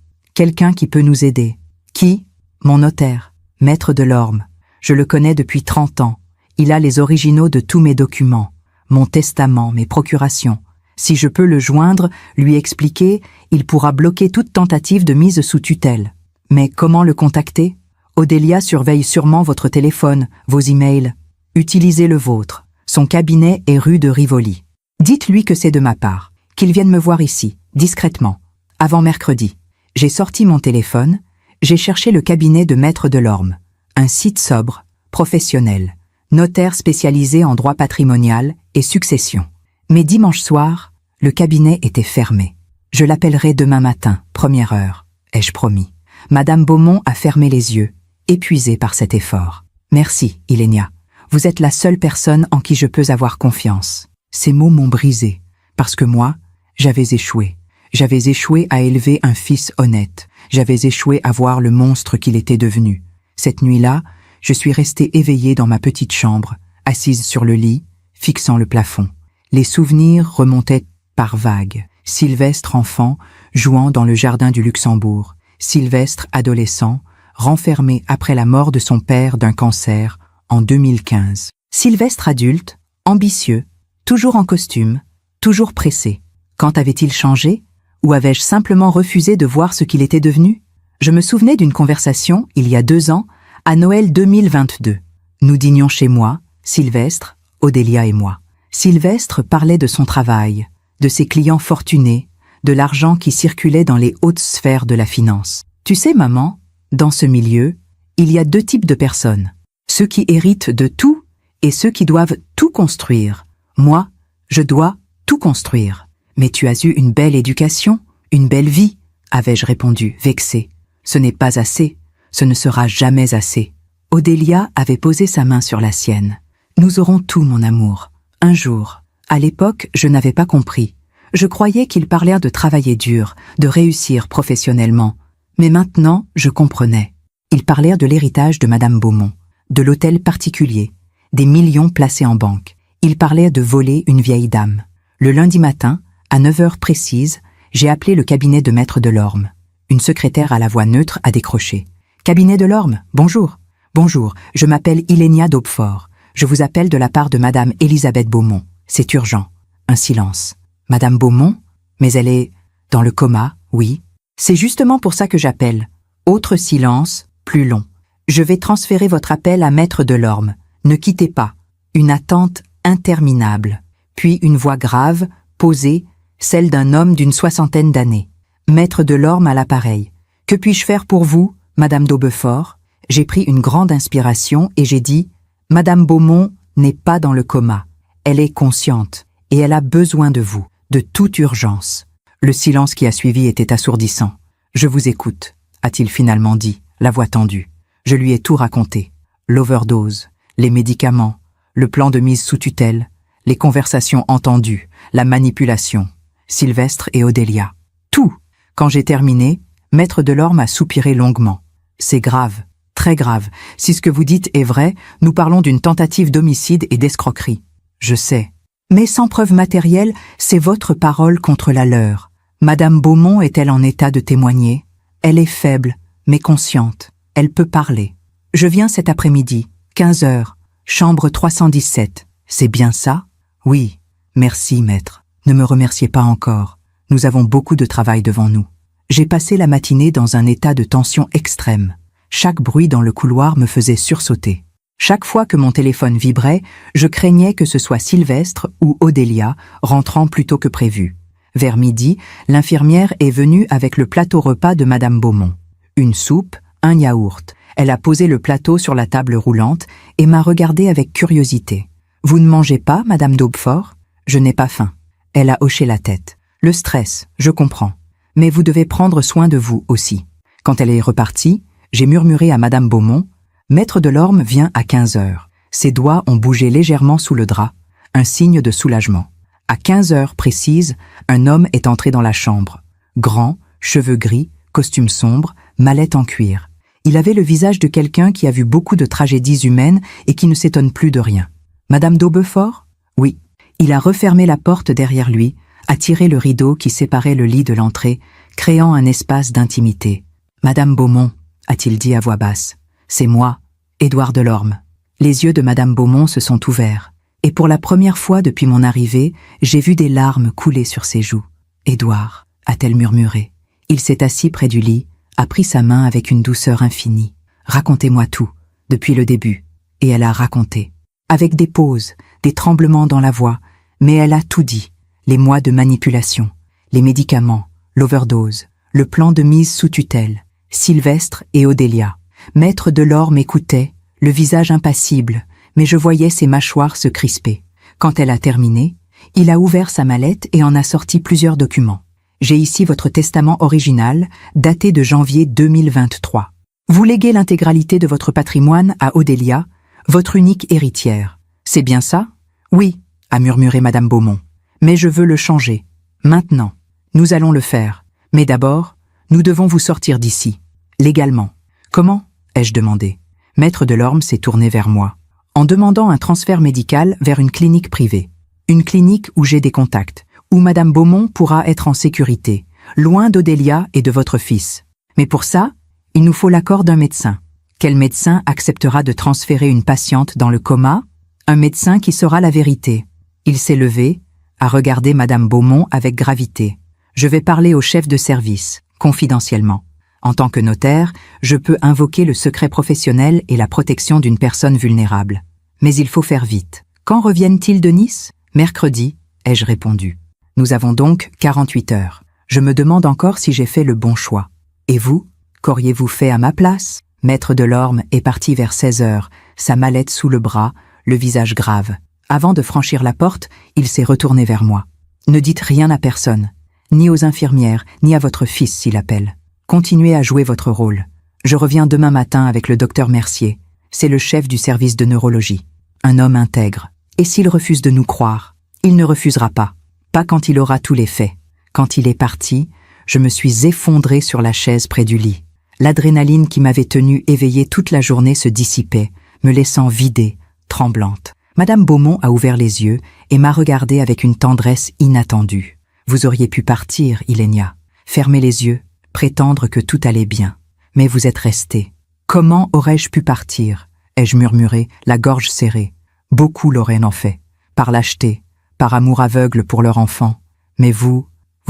A: qui peut nous aider. » « Qui ? Mon notaire, maître de l'Orme. Je le connais depuis 30 ans. Il a les originaux de tous mes documents, mon testament, mes procurations. Si je peux le joindre, lui expliquer, il pourra bloquer toute tentative de mise sous tutelle. Mais comment le contacter? Odélia surveille sûrement votre téléphone, vos emails. Utilisez le vôtre. Son cabinet est rue de Rivoli. Dites-lui que c'est de ma part, qu'il vienne me voir ici, discrètement. Avant mercredi, j'ai sorti mon téléphone, j'ai cherché le cabinet de maître de l'Orme. Un site sobre, professionnel, notaire spécialisé en droit patrimonial et succession. Mais dimanche soir, le cabinet était fermé. Je l'appellerai demain matin, première heure, ai-je promis. Madame Beaumont a fermé les yeux, épuisée par cet effort. Merci, Ilénia. Vous êtes la seule personne en qui je peux avoir confiance. Ces mots m'ont brisé, parce que moi, j'avais échoué. J'avais échoué à élever un fils honnête. J'avais échoué à voir le monstre qu'il était devenu. Cette nuit-là, je suis restée éveillée dans ma petite chambre, assise sur le lit, fixant le plafond. Les souvenirs remontaient par vagues. Sylvestre enfant, jouant dans le jardin du Luxembourg. Sylvestre adolescent, renfermé après la mort de son père d'un cancer en 2015. Sylvestre adulte, ambitieux, toujours en costume, toujours pressé. Quand avait-il changé? Ou avais-je simplement refusé de voir ce qu'il était devenu? Je me souvenais d'une conversation, il y a 2 ans, à Noël 2022. Nous dînions chez moi, Sylvestre, Odélia et moi. Sylvestre parlait de son travail, de ses clients fortunés, de l'argent qui circulait dans les hautes sphères de la finance. Tu sais, maman, dans ce milieu, il y a 2 types de personnes. Ceux qui héritent de tout et ceux qui doivent tout construire. Moi, je dois tout construire. Mais tu as eu une belle éducation, une belle vie, avais-je répondu, vexée. Ce n'est pas assez, ce ne sera jamais assez. Odélia avait posé sa main sur la sienne. Nous aurons tout, mon amour. Un jour. À l'époque, je n'avais pas compris. Je croyais qu'il parlait de travailler dur, de réussir professionnellement. Mais maintenant, je comprenais. Ils parlèrent de l'héritage de Madame Beaumont, de l'hôtel particulier, des millions placés en banque. Ils parlaient de voler une vieille dame. Le lundi matin, à 9 heures précises, j'ai appelé le cabinet de maître de l'Orme. Une secrétaire à la voix neutre a décroché. « Cabinet de l'Orme, bonjour. »« Bonjour, je m'appelle Ilénia d'Aubefort. Je vous appelle de la part de Madame Elisabeth Beaumont. C'est urgent. » Un silence. « Madame Beaumont? Mais elle est dans le coma, oui. C'est justement pour ça que j'appelle. » Autre silence, plus long. « Je vais transférer votre appel à maître de l'Orme. Ne quittez pas. » Une attente interminable. Puis une voix grave, posée, celle d'un homme d'une 60aine d'années. Maître de l'Orme à l'appareil. « Que puis-je faire pour vous, Madame d'Aubefort ?» J'ai pris une grande inspiration et j'ai dit « Madame Beaumont n'est pas dans le coma. Elle est consciente et elle a besoin de vous, de toute urgence. » Le silence qui a suivi était assourdissant. « Je vous écoute », a-t-il finalement dit, la voix tendue. Je lui ai tout raconté. L'overdose, les médicaments, le plan de mise sous tutelle, les conversations entendues, la manipulation, Sylvestre et Odélia. Tout. Quand j'ai terminé, Maître Delorme a soupiré longuement. C'est grave, très grave. Si ce que vous dites est vrai, nous parlons d'une tentative d'homicide et d'escroquerie. Je sais. Mais sans preuve matérielle, c'est votre parole contre la leur. Madame Beaumont est-elle en état de témoigner? Elle est faible, mais consciente. Elle peut parler. Je viens cet après-midi, 15 heures, chambre 317. C'est bien ça? Oui. Merci, maître. Ne me remerciez pas encore. Nous avons beaucoup de travail devant nous. J'ai passé la matinée dans un état de tension extrême. Chaque bruit dans le couloir me faisait sursauter. Chaque fois que mon téléphone vibrait, je craignais que ce soit Sylvestre ou Odélia rentrant plus tôt que prévu. Vers midi, l'infirmière est venue avec le plateau repas de Madame Beaumont. Une soupe, un yaourt. Elle a posé le plateau sur la table roulante et m'a regardé avec curiosité. « Vous ne mangez pas, Madame d'Aubefort ?»« Je n'ai pas faim. » Elle a hoché la tête. « Le stress, je comprends. Mais vous devez prendre soin de vous aussi. » Quand elle est repartie, j'ai murmuré à Madame Beaumont « Maître Delorme vient à 15 heures. » Ses doigts ont bougé légèrement sous le drap, un signe de soulagement. À 15 heures précises, un homme est entré dans la chambre. Grand, cheveux gris, costume sombre, mallette en cuir. Il avait le visage de quelqu'un qui a vu beaucoup de tragédies humaines et qui ne s'étonne plus de rien. Madame d'Aubefort? Oui. Il a refermé la porte derrière lui, a tiré le rideau qui séparait le lit de l'entrée, créant un espace d'intimité. Madame Beaumont, a-t-il dit à voix basse, c'est moi, Édouard Delorme. Les yeux de Madame Beaumont se sont ouverts, et pour la première fois depuis mon arrivée, j'ai vu des larmes couler sur ses joues. Édouard, a-t-elle murmuré. Il s'est assis près du lit, a pris sa main avec une douceur infinie. Racontez-moi tout, depuis le début. Et elle a raconté. Avec des pauses, des tremblements dans la voix, mais elle a tout dit. Les mois de manipulation, les médicaments, l'overdose, le plan de mise sous tutelle, Sylvestre et Odélia. Maître Delorme m'écoutait, le visage impassible, mais je voyais ses mâchoires se crisper. Quand elle a terminé, il a ouvert sa mallette et en a sorti plusieurs documents. J'ai ici votre testament original, daté de janvier 2023. Vous léguez l'intégralité de votre patrimoine à Odélia, votre unique héritière. C'est bien ça? Oui, a murmuré Madame Beaumont. Mais je veux le changer. Maintenant. Nous allons le faire. Mais d'abord, nous devons vous sortir d'ici. Légalement. Comment? Ai-je demandé. Maître Delorme s'est tourné vers moi. En demandant un transfert médical vers une clinique privée. Une clinique où j'ai des contacts, où Madame Beaumont pourra être en sécurité, loin d'Odélia et de votre fils. Mais pour ça, il nous faut l'accord d'un médecin. Quel médecin acceptera de transférer une patiente dans le coma? Un médecin qui saura la vérité. Il s'est levé, a regardé Madame Beaumont avec gravité. Je vais parler au chef de service, confidentiellement. En tant que notaire, je peux invoquer le secret professionnel et la protection d'une personne vulnérable. Mais il faut faire vite. Quand reviennent-ils de Nice? Mercredi, ai-je répondu. Nous avons donc 48 heures. Je me demande encore si j'ai fait le bon choix. Et vous? Qu'auriez-vous fait à ma place? Maître Delorme est parti vers 16 heures, sa mallette sous le bras, le visage grave. Avant de franchir la porte, il s'est retourné vers moi. Ne dites rien à personne, ni aux infirmières, ni à votre fils s'il appelle. Continuez à jouer votre rôle. Je reviens demain matin avec le docteur Mercier. C'est le chef du service de neurologie. Un homme intègre. Et s'il refuse de nous croire? Il ne refusera pas. Pas quand il aura tous les faits. Quand il est parti, je me suis effondrée sur la chaise près du lit. L'adrénaline qui m'avait tenue éveillée toute la journée se dissipait, me laissant vidée, tremblante. Madame Beaumont a ouvert les yeux et m'a regardée avec une tendresse inattendue. Vous auriez pu partir, Ilenia. Fermer les yeux, prétendre que tout allait bien. Mais vous êtes restée. Comment aurais-je pu partir? Ai-je murmuré, la gorge serrée. Beaucoup l'auraient en fait. Par lâcheté, par amour aveugle pour leur enfant. Mais vous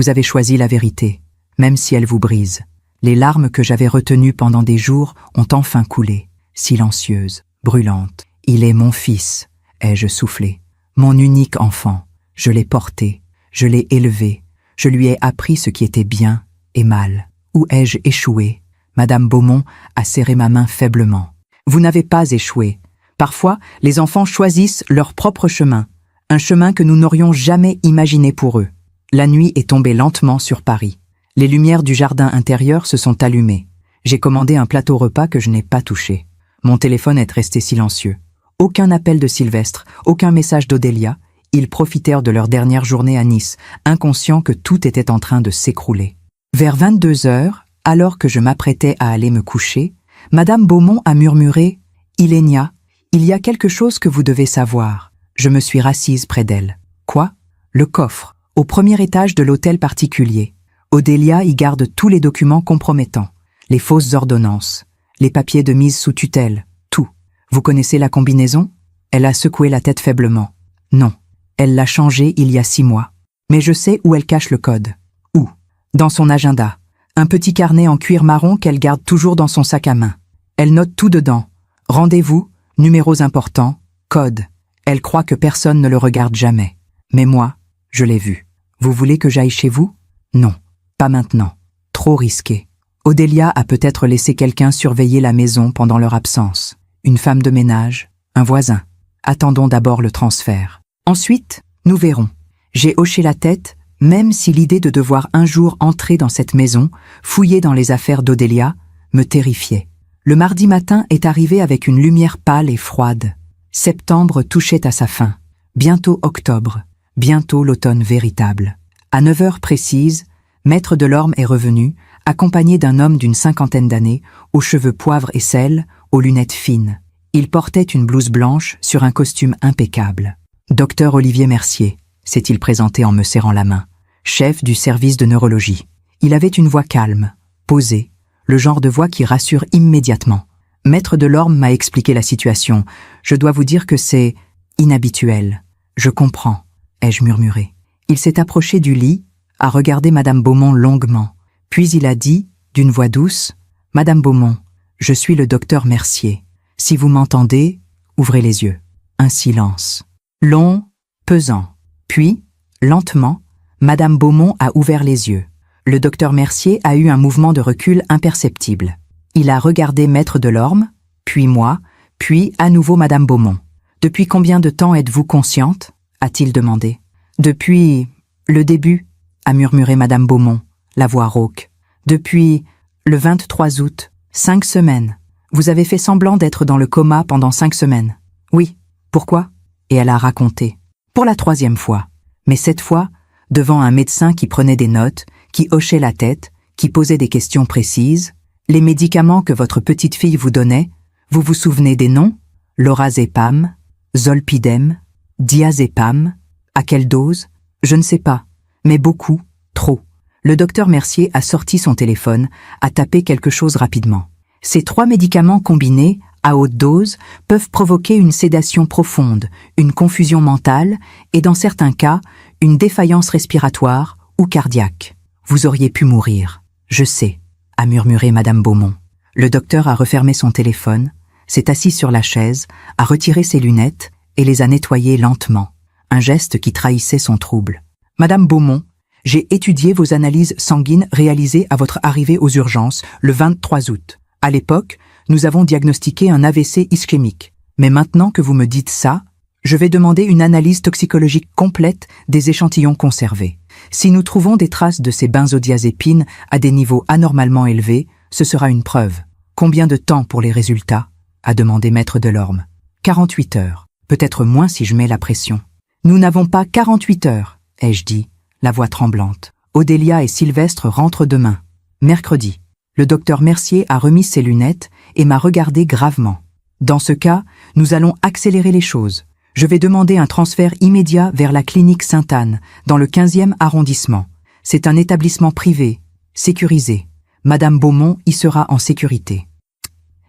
A: avez choisi la vérité, même si elle vous brise. Les larmes que j'avais retenues pendant des jours ont enfin coulé, silencieuses, brûlantes. Il est mon fils, ai-je soufflé. Mon unique enfant. Je l'ai porté, je l'ai élevé, je lui ai appris ce qui était bien et mal. Où ai-je échoué? Madame Beaumont a serré ma main faiblement. Vous n'avez pas échoué. Parfois, les enfants choisissent leur propre chemin, un chemin que nous n'aurions jamais imaginé pour eux. La nuit est tombée lentement sur Paris. Les lumières du jardin intérieur se sont allumées. J'ai commandé un plateau repas que je n'ai pas touché. Mon téléphone est resté silencieux. Aucun appel de Sylvestre, aucun message d'Odélia. Ils profitèrent de leur dernière journée à Nice, inconscients que tout était en train de s'écrouler. Vers 22 heures, alors que je m'apprêtais à aller me coucher, Madame Beaumont a murmuré « Ilénia, il y a quelque chose que vous devez savoir. » Je me suis rassise près d'elle. Quoi? Le coffre, au premier étage de l'hôtel particulier. Odélia y garde tous les documents compromettants, les fausses ordonnances, les papiers de mise sous tutelle, tout. Vous connaissez la combinaison? Elle a secoué la tête faiblement. Non, elle l'a changée il y a 6 mois. Mais je sais où elle cache le code. Où? Dans son agenda. Un petit carnet en cuir marron qu'elle garde toujours dans son sac à main. Elle note tout dedans. Rendez-vous, numéros importants, code. Elle croit que personne ne le regarde jamais. Mais moi, je l'ai vu. Vous voulez que j'aille chez vous? Non, pas maintenant. Trop risqué. Odélia a peut-être laissé quelqu'un surveiller la maison pendant leur absence. Une femme de ménage, un voisin. Attendons d'abord le transfert. Ensuite, nous verrons. J'ai hoché la tête, même si l'idée de devoir un jour entrer dans cette maison, fouiller dans les affaires d'Odélia, me terrifiait. Le mardi matin est arrivé avec une lumière pâle et froide. Septembre touchait à sa fin. Bientôt octobre. Bientôt l'automne véritable. À 9 heures précises, Maître Delorme est revenu, accompagné d'un homme d'une 50aine d'années, aux cheveux poivre et sel, aux lunettes fines. Il portait une blouse blanche sur un costume impeccable. Docteur Olivier Mercier, s'est-il présenté en me serrant la main, chef du service de neurologie. Il avait une voix calme, posée, le genre de voix qui rassure immédiatement. Maître Delorme m'a expliqué la situation. Je dois vous dire que c'est inhabituel. Je comprends, ai-je murmuré. Il s'est approché du lit, a regardé Madame Beaumont longuement. Puis il a dit, d'une voix douce, « Madame Beaumont, je suis le docteur Mercier. Si vous m'entendez, ouvrez les yeux. » Un silence. Long, pesant. Puis, lentement, Madame Beaumont a ouvert les yeux. Le docteur Mercier a eu un mouvement de recul imperceptible. Il a regardé Maître Delorme, puis moi, puis à nouveau Madame Beaumont. « Depuis combien de temps êtes-vous consciente ?» a-t-il demandé. « Depuis le début », a murmuré Madame Beaumont, la voix rauque. « Depuis le 23 août, 5 semaines. Vous avez fait semblant d'être dans le coma pendant 5 semaines. »« Oui. Pourquoi ?» Et elle a raconté. Pour la 3e fois. Mais cette fois, devant un médecin qui prenait des notes, qui hochait la tête, qui posait des questions précises. Les médicaments que votre petite fille vous donnait, vous vous souvenez des noms? Lorazépam, Zolpidem, Diazépam. À quelle dose? Je ne sais pas. Mais beaucoup, trop. Le docteur Mercier a sorti son téléphone, a tapé quelque chose rapidement. Ces 3 médicaments combinés, à haute dose, peuvent provoquer une sédation profonde, une confusion mentale et, dans certains cas, une défaillance respiratoire ou cardiaque. Vous auriez pu mourir. Je sais, a murmuré Madame Beaumont. Le docteur a refermé son téléphone, s'est assis sur la chaise, a retiré ses lunettes et les a nettoyées lentement, un geste qui trahissait son trouble. Madame Beaumont, j'ai étudié vos analyses sanguines réalisées à votre arrivée aux urgences le 23 août. À l'époque, nous avons diagnostiqué un AVC ischémique. Mais maintenant que vous me dites ça, je vais demander une analyse toxicologique complète des échantillons conservés. Si nous trouvons des traces de ces benzodiazépines à des niveaux anormalement élevés, ce sera une preuve. Combien de temps pour les résultats? A demandé Maître Delorme. 48 heures. Peut-être moins si je mets la pression. Nous n'avons pas 48 heures, ai-je dit, la voix tremblante. Odélia et Sylvestre rentrent demain. Mercredi. Le docteur Mercier a remis ses lunettes et m'a regardé gravement. Dans ce cas, nous allons accélérer les choses. Je vais demander un transfert immédiat vers la clinique Sainte-Anne, dans le 15e arrondissement. C'est un établissement privé, sécurisé. Madame Beaumont y sera en sécurité.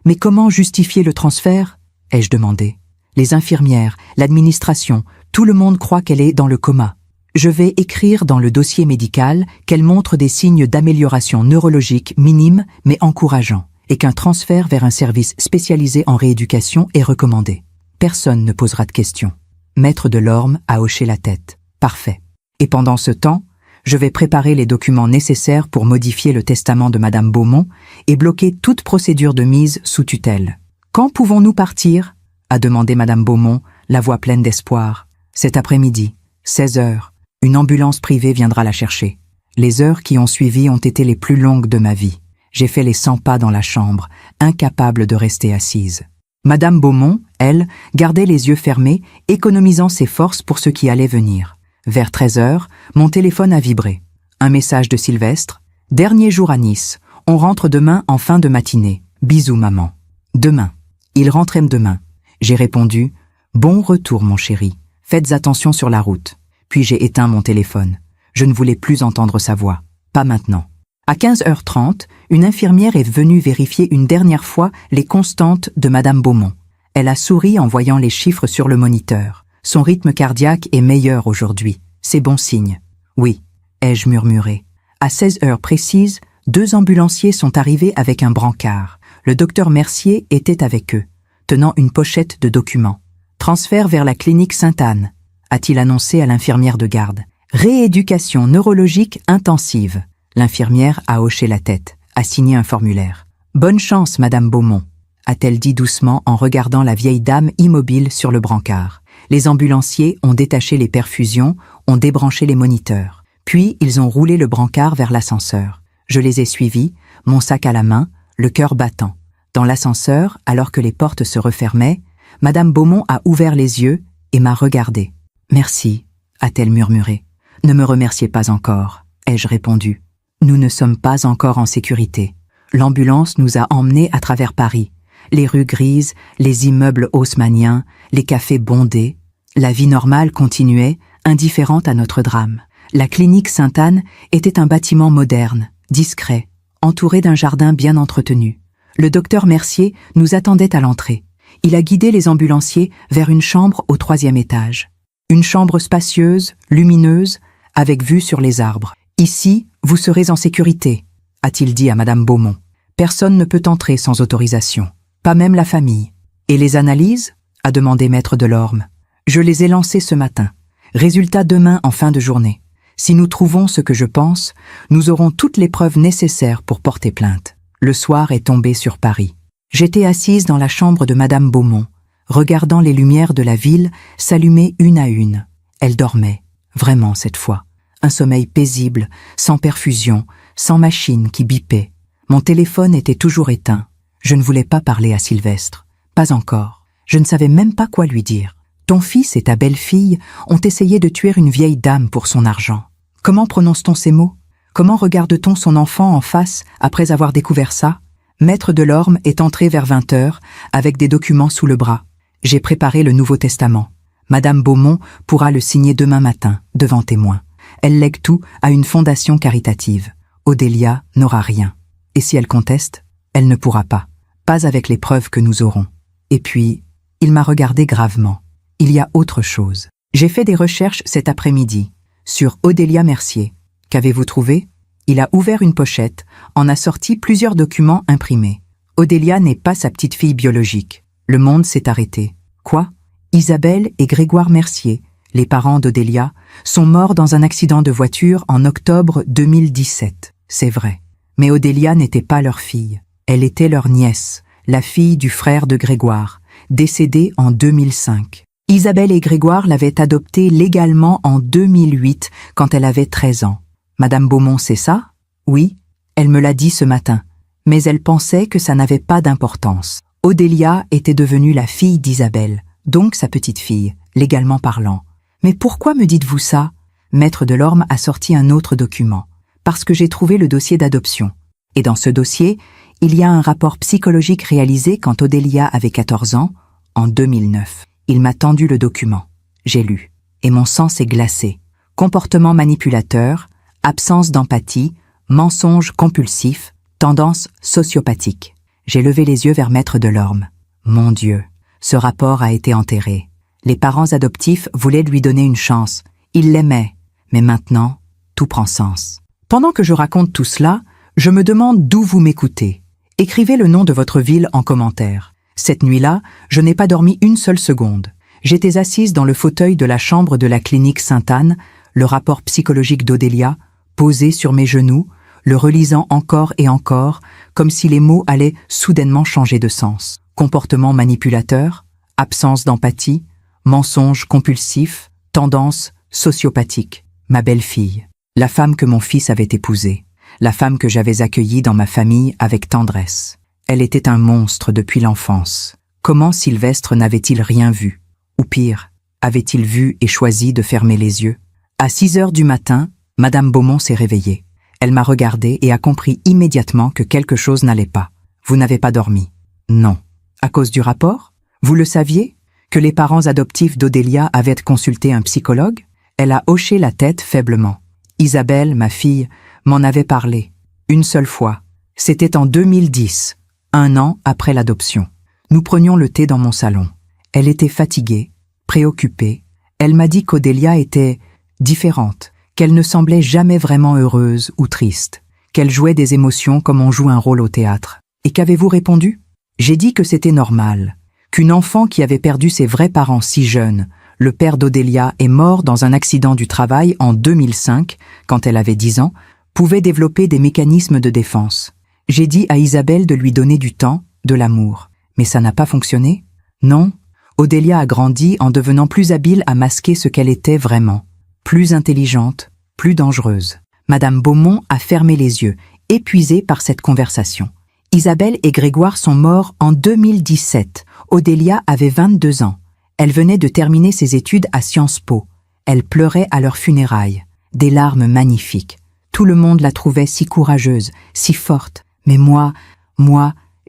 A: Mais comment justifier le transfert? Ai-je demandé. Les infirmières, l'administration, tout le monde croit qu'elle est dans le coma. Je vais écrire dans le dossier médical qu'elle montre des signes d'amélioration neurologique minimes mais encourageants et qu'un transfert vers un service spécialisé en rééducation est recommandé. Personne ne posera de questions. Maître Delorme a hoché la tête. Parfait. Et pendant ce temps, Je vais préparer les documents nécessaires pour modifier le testament de Madame Beaumont et bloquer toute procédure de mise sous tutelle. Quand pouvons-nous partir ? A demandé Madame Beaumont, la voix pleine d'espoir. Cet après-midi, 16 heures, une ambulance privée viendra la chercher. Les heures qui ont suivi ont été les plus longues de ma vie. J'ai fait les 100 pas dans la chambre, incapable de rester assise. Madame Beaumont, elle, gardait les yeux fermés, économisant ses forces pour ce qui allait venir. Vers 13 heures, mon téléphone a vibré. Un message de Sylvestre. « Dernier jour à Nice. On rentre demain en fin de matinée. Bisous maman. » Demain. Il rentrait demain. J'ai répondu « Bon retour mon chéri. Faites attention sur la route. » Puis j'ai éteint mon téléphone. Je ne voulais plus entendre sa voix. Pas maintenant. À 15h30, une infirmière est venue vérifier une dernière fois les constantes de Madame Beaumont. Elle a souri en voyant les chiffres sur le moniteur. Son rythme cardiaque est meilleur aujourd'hui. C'est bon signe. Oui, ai-je murmuré. À 16 heures précises, 2 ambulanciers sont arrivés avec un brancard. Le docteur Mercier était avec eux, tenant une pochette de documents. Transfert vers la clinique Sainte-Anne, a-t-il annoncé à l'infirmière de garde. Rééducation neurologique intensive. L'infirmière a hoché la tête, a signé un formulaire. Bonne chance, Madame Beaumont, a-t-elle dit doucement en regardant la vieille dame immobile sur le brancard. Les ambulanciers ont détaché les perfusions, ont débranché les moniteurs. Puis, ils ont roulé le brancard vers l'ascenseur. Je les ai suivis, mon sac à la main, le cœur battant. Dans l'ascenseur, alors que les portes se refermaient, Madame Beaumont a ouvert les yeux et m'a regardé. « Merci », a-t-elle murmuré. « Ne me remerciez pas encore », ai-je répondu. Nous ne sommes pas encore en sécurité. L'ambulance nous a emmenés à travers Paris. Les rues grises, les immeubles haussmanniens, les cafés bondés. La vie normale continuait, indifférente à notre drame. La clinique Sainte-Anne était un bâtiment moderne, discret, entouré d'un jardin bien entretenu. Le docteur Mercier nous attendait à l'entrée. Il a guidé les ambulanciers vers une chambre au 3e étage. Une chambre spacieuse, lumineuse, avec vue sur les arbres. « Ici, vous serez en sécurité », a-t-il dit à Madame Beaumont. « Personne ne peut entrer sans autorisation. Pas même la famille. »« Et les analyses ?» a demandé Maître Delorme. « Je les ai lancées ce matin. Résultat demain en fin de journée. Si nous trouvons ce que je pense, nous aurons toutes les preuves nécessaires pour porter plainte. » Le soir est tombé sur Paris. J'étais assise dans la chambre de Madame Beaumont, regardant les lumières de la ville s'allumer une à une. Elle dormait, vraiment cette fois. Un sommeil paisible, sans perfusion, sans machine qui bipait. Mon téléphone était toujours éteint. Je ne voulais pas parler à Sylvestre. Pas encore. Je ne savais même pas quoi lui dire. Ton fils et ta belle-fille ont essayé de tuer une vieille dame pour son argent. Comment prononce-t-on ces mots? Comment regarde-t-on son enfant en face après avoir découvert ça? Maître Delorme est entré vers 20h avec des documents sous le bras. J'ai préparé le Nouveau Testament. Madame Beaumont pourra le signer demain matin, devant témoins. Elle lègue tout à une fondation caritative. Odélia n'aura rien. Et si elle conteste, elle ne pourra pas. Pas avec les preuves que nous aurons. Et puis, il m'a regardé gravement. Il y a autre chose. J'ai fait des recherches cet après-midi sur Odélia Mercier. Qu'avez-vous trouvé? Il a ouvert une pochette, en a sorti plusieurs documents imprimés. Odélia n'est pas sa petite fille biologique. Le monde s'est arrêté. Quoi? Isabelle et Grégoire Mercier, les parents d'Odélia, sont morts dans un accident de voiture en octobre 2017. C'est vrai. Mais Odélia n'était pas leur fille. Elle était leur nièce, la fille du frère de Grégoire, décédée en 2005. Isabelle et Grégoire l'avaient adoptée légalement en 2008, quand elle avait 13 ans. Madame Beaumont sait ça? Oui, elle me l'a dit ce matin, mais elle pensait que ça n'avait pas d'importance. Odélia était devenue la fille d'Isabelle, donc sa petite-fille, légalement parlant. Mais pourquoi me dites-vous ça? Maître Delorme a sorti un autre document. Parce que j'ai trouvé le dossier d'adoption. Et dans ce dossier, il y a un rapport psychologique réalisé quand Odélia avait 14 ans, en 2009. Il m'a tendu le document. J'ai lu. Et mon sang s'est glacé. Comportement manipulateur, absence d'empathie, mensonge compulsif, tendance sociopathique. J'ai levé les yeux vers Maître Delorme. Mon Dieu, ce rapport a été enterré. Les parents adoptifs voulaient lui donner une chance. Ils l'aimaient. Mais maintenant, tout prend sens. Pendant que je raconte tout cela, je me demande d'où vous m'écoutez. Écrivez le nom de votre ville en commentaire. Cette nuit-là, je n'ai pas dormi une seule seconde. J'étais assise dans le fauteuil de la chambre de la clinique Sainte-Anne, le rapport psychologique d'Odélia, posé sur mes genoux, le relisant encore et encore, comme si les mots allaient soudainement changer de sens. Comportement manipulateur, absence d'empathie, mensonge compulsif, tendance sociopathique. Ma belle-fille, la femme que mon fils avait épousée, la femme que j'avais accueillie dans ma famille avec tendresse. Elle était un monstre depuis l'enfance. Comment Sylvestre n'avait-il rien vu? Ou pire, avait-il vu et choisi de fermer les yeux? À 6 heures du matin, Madame Beaumont s'est réveillée. Elle m'a regardé et a compris immédiatement que quelque chose n'allait pas. Vous n'avez pas dormi? Non. À cause du rapport? Vous le saviez? Que les parents adoptifs d'Odélia avaient consulté un psychologue? Elle a hoché la tête faiblement. Isabelle, ma fille, m'en avait parlé. Une seule fois. C'était en 2010, 1 an après l'adoption. Nous prenions le thé dans mon salon. Elle était fatiguée, préoccupée. Elle m'a dit qu'Odélia était différente, qu'elle ne semblait jamais vraiment heureuse ou triste, qu'elle jouait des émotions comme on joue un rôle au théâtre. Et qu'avez-vous répondu? J'ai dit que c'était normal, qu'une enfant qui avait perdu ses vrais parents si jeune, le père d'Odélia est mort dans un accident du travail en 2005, quand elle avait 10 ans, pouvait développer des mécanismes de défense. J'ai dit à Isabelle de lui donner du temps, de l'amour. Mais ça n'a pas fonctionné? Non. Odélia a grandi en devenant plus habile à masquer ce qu'elle était vraiment. Plus intelligente, plus dangereuse. Madame Beaumont a fermé les yeux, épuisée par cette conversation. Isabelle et Grégoire sont morts en 2017. Odélia avait 22 ans. Elle venait de terminer ses études à Sciences Po. Elle pleurait à leurs funérailles. Des larmes magnifiques. Tout le monde la trouvait si courageuse, si forte. Mais moi,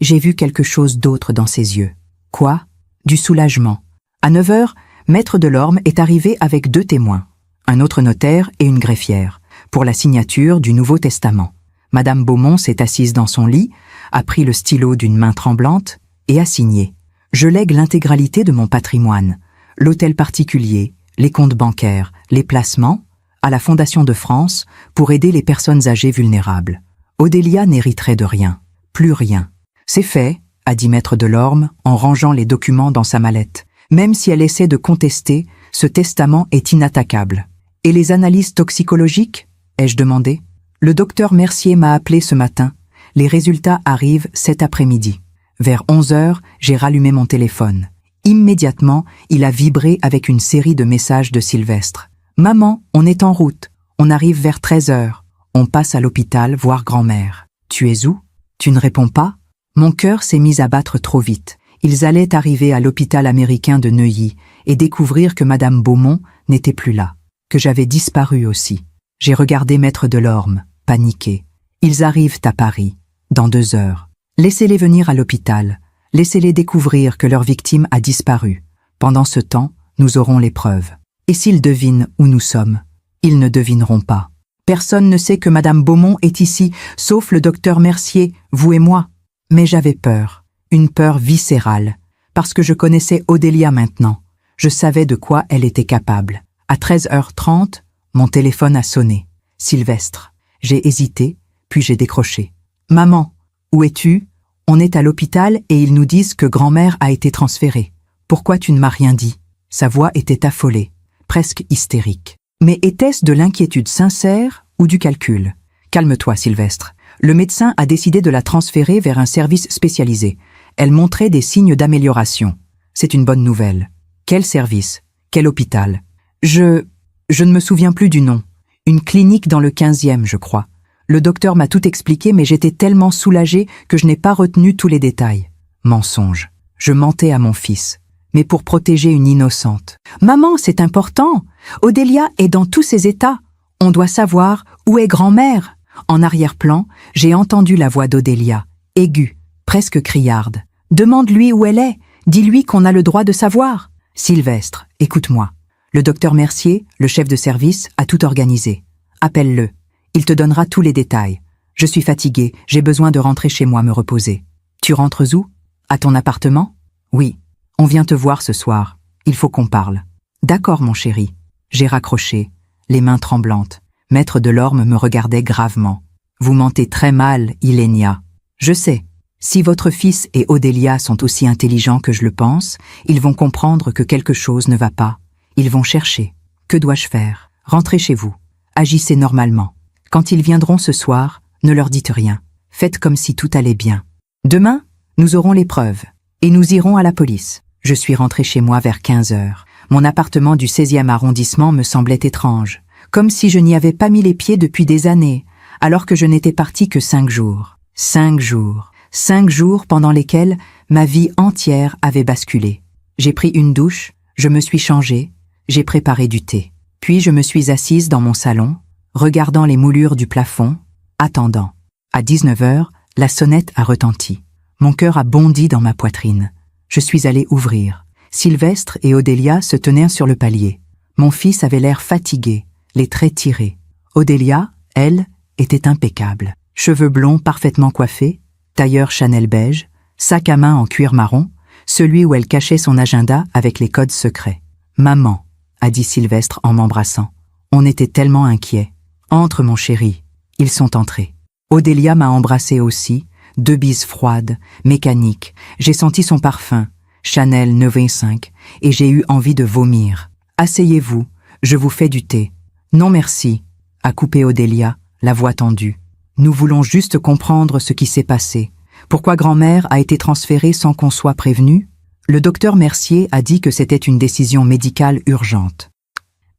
A: j'ai vu quelque chose d'autre dans ses yeux. Quoi? Du soulagement. À 9 heures, Maître Delorme est arrivé avec 2 témoins, un autre notaire et une greffière, pour la signature du Nouveau Testament. Madame Beaumont s'est assise dans son lit, a pris le stylo d'une main tremblante et a signé. Je lègue l'intégralité de mon patrimoine, l'hôtel particulier, les comptes bancaires, les placements, à la Fondation de France pour aider les personnes âgées vulnérables. Odélia n'hériterait de rien, plus rien. C'est fait, a dit Maître Delorme en rangeant les documents dans sa mallette. Même si elle essaie de contester, ce testament est inattaquable. Et les analyses toxicologiques? Ai-je demandé. Le docteur Mercier m'a appelé ce matin. Les résultats arrivent cet après-midi. Vers 11 heures, j'ai rallumé mon téléphone. Immédiatement, il a vibré avec une série de messages de Sylvestre. « Maman, on est en route. On arrive vers 13 heures. On passe à l'hôpital voir grand-mère. Tu es où? Tu ne réponds pas ?» Mon cœur s'est mis à battre trop vite. Ils allaient arriver à l'hôpital américain de Neuilly et découvrir que Madame Beaumont n'était plus là, que j'avais disparu aussi. J'ai regardé Maître Delorme, paniqué. Ils arrivent à Paris, dans 2 heures. Laissez-les venir à l'hôpital. Laissez-les découvrir que leur victime a disparu. Pendant ce temps, nous aurons les preuves. Et s'ils devinent où nous sommes? Ils ne devineront pas. Personne ne sait que Madame Beaumont est ici, sauf le docteur Mercier, vous et moi. Mais j'avais peur, une peur viscérale, parce que je connaissais Odélia maintenant. Je savais de quoi elle était capable. À 13h30, mon téléphone a sonné. Sylvestre. J'ai hésité, puis j'ai décroché. « Maman, où es-tu? On est à l'hôpital et ils nous disent que grand-mère a été transférée. Pourquoi tu ne m'as rien dit ?» Sa voix était affolée, presque hystérique. Mais était-ce de l'inquiétude sincère ou du calcul? Calme-toi, Sylvestre. Le médecin a décidé de la transférer vers un service spécialisé. Elle montrait des signes d'amélioration. C'est une bonne nouvelle. Quel service? Quel hôpital? Je ne me souviens plus du nom. Une clinique dans le 15e, je crois. Le docteur m'a tout expliqué, mais j'étais tellement soulagée que je n'ai pas retenu tous les détails. Mensonge. Je mentais à mon fils. Mais pour protéger une innocente. « Maman, c'est important. Odélia est dans tous ses états. On doit savoir où est grand-mère. » En arrière-plan, j'ai entendu la voix d'Odélia, aiguë, presque criarde. « Demande-lui où elle est. Dis-lui qu'on a le droit de savoir. » Sylvestre, écoute-moi. Le docteur Mercier, le chef de service, a tout organisé. Appelle-le. Il te donnera tous les détails. Je suis fatiguée, j'ai besoin de rentrer chez moi me reposer. Tu rentres où? À ton appartement? Oui. On vient te voir ce soir. Il faut qu'on parle. D'accord, mon chéri. J'ai raccroché, les mains tremblantes. Maître Delorme me regardait gravement. Vous mentez très mal, Ilénia. Je sais. Si votre fils et Odélia sont aussi intelligents que je le pense, ils vont comprendre que quelque chose ne va pas. Ils vont chercher. Que dois-je faire? Rentrez chez vous. Agissez normalement. Quand ils viendront ce soir, ne leur dites rien. Faites comme si tout allait bien. Demain, nous aurons les preuves. Et nous irons à la police. Je suis rentré chez moi vers 15 heures. Mon appartement du 16e arrondissement me semblait étrange. Comme si je n'y avais pas mis les pieds depuis des années, alors que je n'étais parti que 5 jours. 5 jours. 5 jours pendant lesquels ma vie entière avait basculé. J'ai pris une douche, je me suis changée, j'ai préparé du thé. Puis je me suis assise dans mon salon, regardant les moulures du plafond, attendant. À 19 heures, la sonnette a retenti. Mon cœur a bondi dans ma poitrine. Je suis allée ouvrir. Sylvestre et Odélia se tenaient sur le palier. Mon fils avait l'air fatigué, les traits tirés. Odélia, elle, était impeccable. Cheveux blonds parfaitement coiffés, tailleur Chanel beige, sac à main en cuir marron, celui où elle cachait son agenda avec les codes secrets. « Maman », a dit Sylvestre en m'embrassant. On était tellement inquiets. « Entre, mon chéri. » Ils sont entrés. Odélia m'a embrassée aussi, 2 bises froides, mécaniques. J'ai senti son parfum, Chanel 925, et j'ai eu envie de vomir. « Asseyez-vous, je vous fais du thé. »« Non merci », a coupé Odélia, la voix tendue. « Nous voulons juste comprendre ce qui s'est passé. Pourquoi grand-mère a été transférée sans qu'on soit prévenu ? Le docteur Mercier a dit que c'était une décision médicale urgente. »«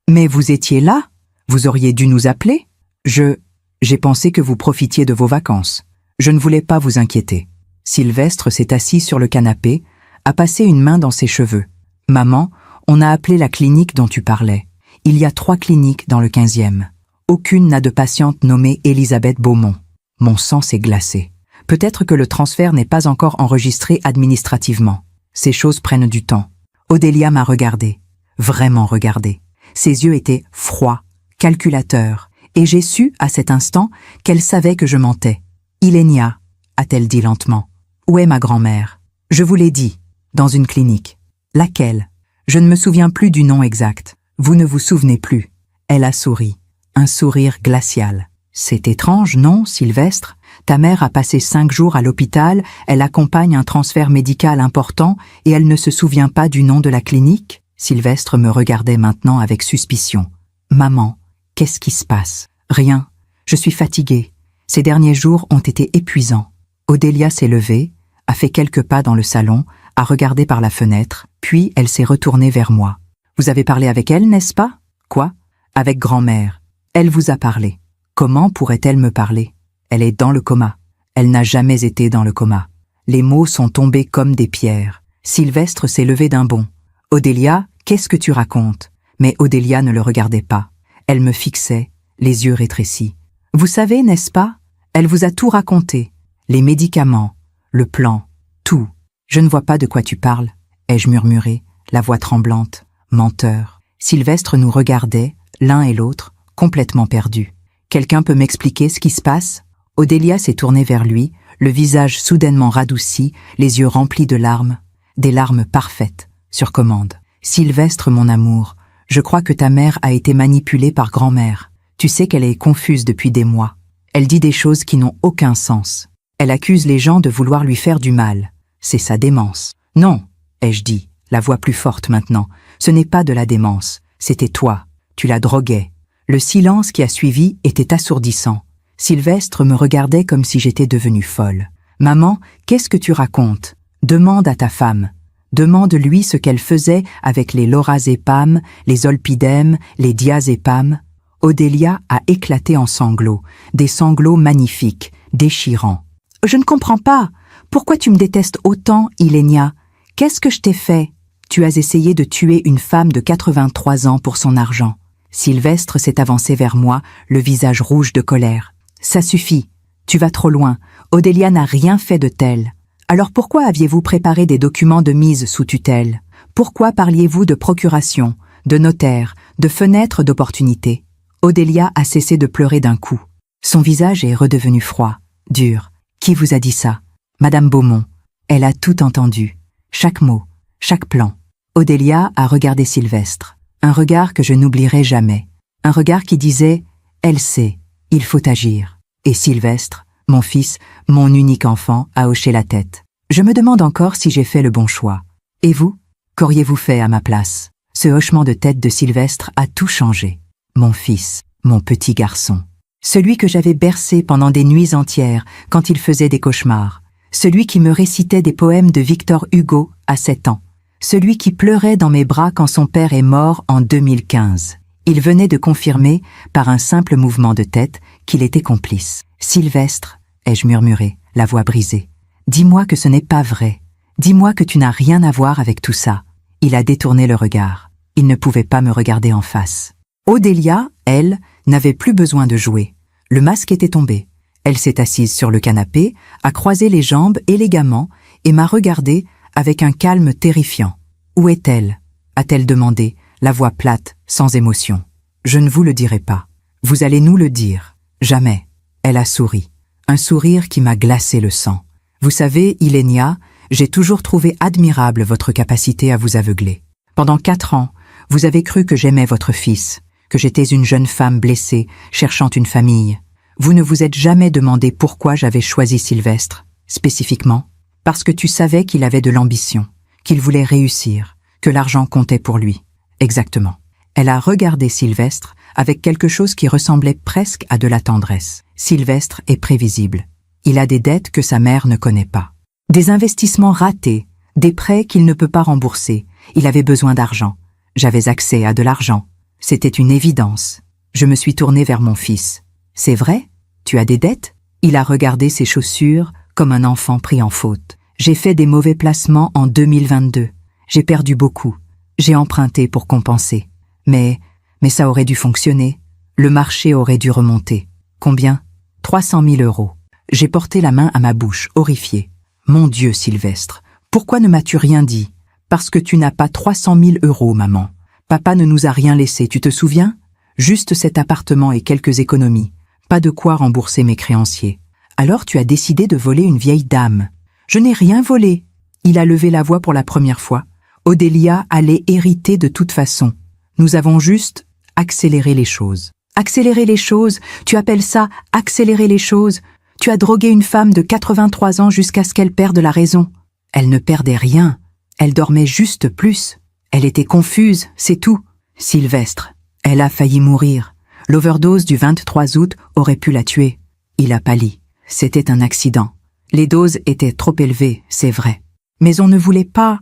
A: Mais vous étiez là ? Vous auriez dû nous appeler ? » J'ai pensé que vous profitiez de vos vacances. Je ne voulais pas vous inquiéter. Sylvestre s'est assis sur le canapé, a passé une main dans ses cheveux. « Maman, on a appelé la clinique dont tu parlais. Il y a 3 cliniques dans le 15e. Aucune n'a de patiente nommée Elisabeth Beaumont. » Mon sang s'est glacé. Peut-être que le transfert n'est pas encore enregistré administrativement. Ces choses prennent du temps. Odélia m'a regardé. Vraiment regardé. Ses yeux étaient froids, calculateurs, et j'ai su, à cet instant, qu'elle savait que je mentais. « Ilenia », a-t-elle dit lentement. « Où est ma grand-mère ?»« Je vous l'ai dit, dans une clinique. »« Laquelle ?» ?»« Je ne me souviens plus du nom exact. Vous ne vous souvenez plus. » Elle a souri. Un sourire glacial. « C'est étrange, non, Sylvestre ? Ta mère a passé 5 jours à l'hôpital, elle accompagne un transfert médical important et elle ne se souvient pas du nom de la clinique ?» Sylvestre me regardait maintenant avec suspicion. « Maman, qu'est-ce qui se passe ? » « Rien. Je suis fatiguée. Ces derniers jours ont été épuisants. » Odélia s'est levée, a fait quelques pas dans le salon, a regardé par la fenêtre, puis elle s'est retournée vers moi. « Vous avez parlé avec elle, n'est-ce pas ? »« Quoi ? » ?»« Avec grand-mère. Elle vous a parlé. » « Comment pourrait-elle me parler ? Elle est dans le coma. » »« Elle n'a jamais été dans le coma. » Les mots sont tombés comme des pierres. Sylvestre s'est levé d'un bond. « Odélia, qu'est-ce que tu racontes ?» Mais Odélia ne le regardait pas. Elle me fixait, les yeux rétrécis. « Vous savez, n'est-ce pas ? Elle vous a tout raconté. Les médicaments, le plan, tout. »« Je ne vois pas de quoi tu parles, » ai-je murmuré, la voix tremblante. « Menteur. » Sylvestre nous regardait, l'un et l'autre, complètement perdus. « Quelqu'un peut m'expliquer ce qui se passe ?» Odélia s'est tournée vers lui, le visage soudainement radouci, les yeux remplis de larmes, des larmes parfaites, sur commande. « Sylvestre, mon amour, je crois que ta mère a été manipulée par grand-mère. Tu sais qu'elle est confuse depuis des mois. Elle dit des choses qui n'ont aucun sens. Elle accuse les gens de vouloir lui faire du mal. C'est sa démence. »« Non, ai-je dit, la voix plus forte maintenant, ce n'est pas de la démence, c'était toi, tu la droguais. » Le silence qui a suivi était assourdissant. Sylvestre me regardait comme si j'étais devenue folle. « Maman, qu'est-ce que tu racontes ? Demande à ta femme. Demande-lui ce qu'elle faisait avec les lorazépam, les zolpidem, les diazépam. » Odélia a éclaté en sanglots, des sanglots magnifiques, déchirants. « Je ne comprends pas. Pourquoi tu me détestes autant, Ilenia ? Qu'est-ce que je t'ai fait ? Tu as essayé de tuer une femme de 83 ans pour son argent. » Sylvestre s'est avancé vers moi, le visage rouge de colère. « Ça suffit. Tu vas trop loin. Odélia n'a rien fait de tel. Alors pourquoi aviez-vous préparé des documents de mise sous tutelle ? Pourquoi parliez-vous de procuration, de notaire, de fenêtre d'opportunité ?» Odélia a cessé de pleurer d'un coup. Son visage est redevenu froid, dur. « Qui vous a dit ça ? Madame Beaumont. » Elle a tout entendu. Chaque mot, chaque plan. Odélia a regardé Sylvestre. Un regard que je n'oublierai jamais. Un regard qui disait « Elle sait, il faut agir. » Et Sylvestre, mon fils, mon unique enfant, a hoché la tête. Je me demande encore si j'ai fait le bon choix. Et vous ? Qu'auriez-vous fait à ma place ? Ce hochement de tête de Sylvestre a tout changé. Mon fils, mon petit garçon. Celui que j'avais bercé pendant des nuits entières quand il faisait des cauchemars. Celui qui me récitait des poèmes de Victor Hugo à 7 ans. Celui qui pleurait dans mes bras quand son père est mort en 2015. Il venait de confirmer, par un simple mouvement de tête, qu'il était complice. « Sylvestre », ai-je murmuré, la voix brisée, « dis-moi que ce n'est pas vrai. Dis-moi que tu n'as rien à voir avec tout ça. » Il a détourné le regard. Il ne pouvait pas me regarder en face. Odélia, elle, n'avait plus besoin de jouer. Le masque était tombé. Elle s'est assise sur le canapé, a croisé les jambes élégamment et m'a regardé avec un calme terrifiant. « Où est-elle » a-t-elle demandé, la voix plate, sans émotion. « Je ne vous le dirai pas. Vous allez nous le dire. Jamais. » Elle a souri. Un sourire qui m'a glacé le sang. « Vous savez, Ilenia, j'ai toujours trouvé admirable votre capacité à vous aveugler. Pendant 4 ans, vous avez cru que j'aimais votre fils, que j'étais une jeune femme blessée, cherchant une famille. Vous ne vous êtes jamais demandé pourquoi j'avais choisi Sylvestre, spécifiquement, parce que tu savais qu'il avait de l'ambition, qu'il voulait réussir, que l'argent comptait pour lui. Exactement. » Elle a regardé Sylvestre avec quelque chose qui ressemblait presque à de la tendresse. Sylvestre est prévisible. Il a des dettes que sa mère ne connaît pas. Des investissements ratés, des prêts qu'il ne peut pas rembourser. Il avait besoin d'argent. J'avais accès à de l'argent. C'était une évidence. Je me suis tournée vers mon fils. « C'est vrai? Tu as des dettes ?» Il a regardé ses chaussures comme un enfant pris en faute. « J'ai fait des mauvais placements en 2022. J'ai perdu beaucoup. J'ai emprunté pour compenser. Mais ça aurait dû fonctionner. Le marché aurait dû remonter. Combien? 300 000 €. J'ai porté la main à ma bouche, horrifiée. Mon Dieu, Sylvestre, pourquoi ne m'as-tu rien dit? Parce que tu n'as pas 300 000 €, maman. Papa ne nous a rien laissé, tu te souviens? Juste cet appartement et quelques économies. Pas de quoi rembourser mes créanciers. Alors tu as décidé de voler une vieille dame. Je n'ai rien volé. Il a levé la voix pour la première fois. Odélia allait hériter de toute façon. Nous avons juste accéléré les choses. Accélérer les choses? Tu appelles ça accélérer les choses? Tu as drogué une femme de 83 ans jusqu'à ce qu'elle perde la raison. Elle ne perdait rien. Elle dormait juste plus. Elle était confuse, c'est tout. Sylvestre, elle a failli mourir. L'overdose du 23 août aurait pu la tuer. Il a pâli. C'était un accident. Les doses étaient trop élevées, c'est vrai. Mais on ne voulait pas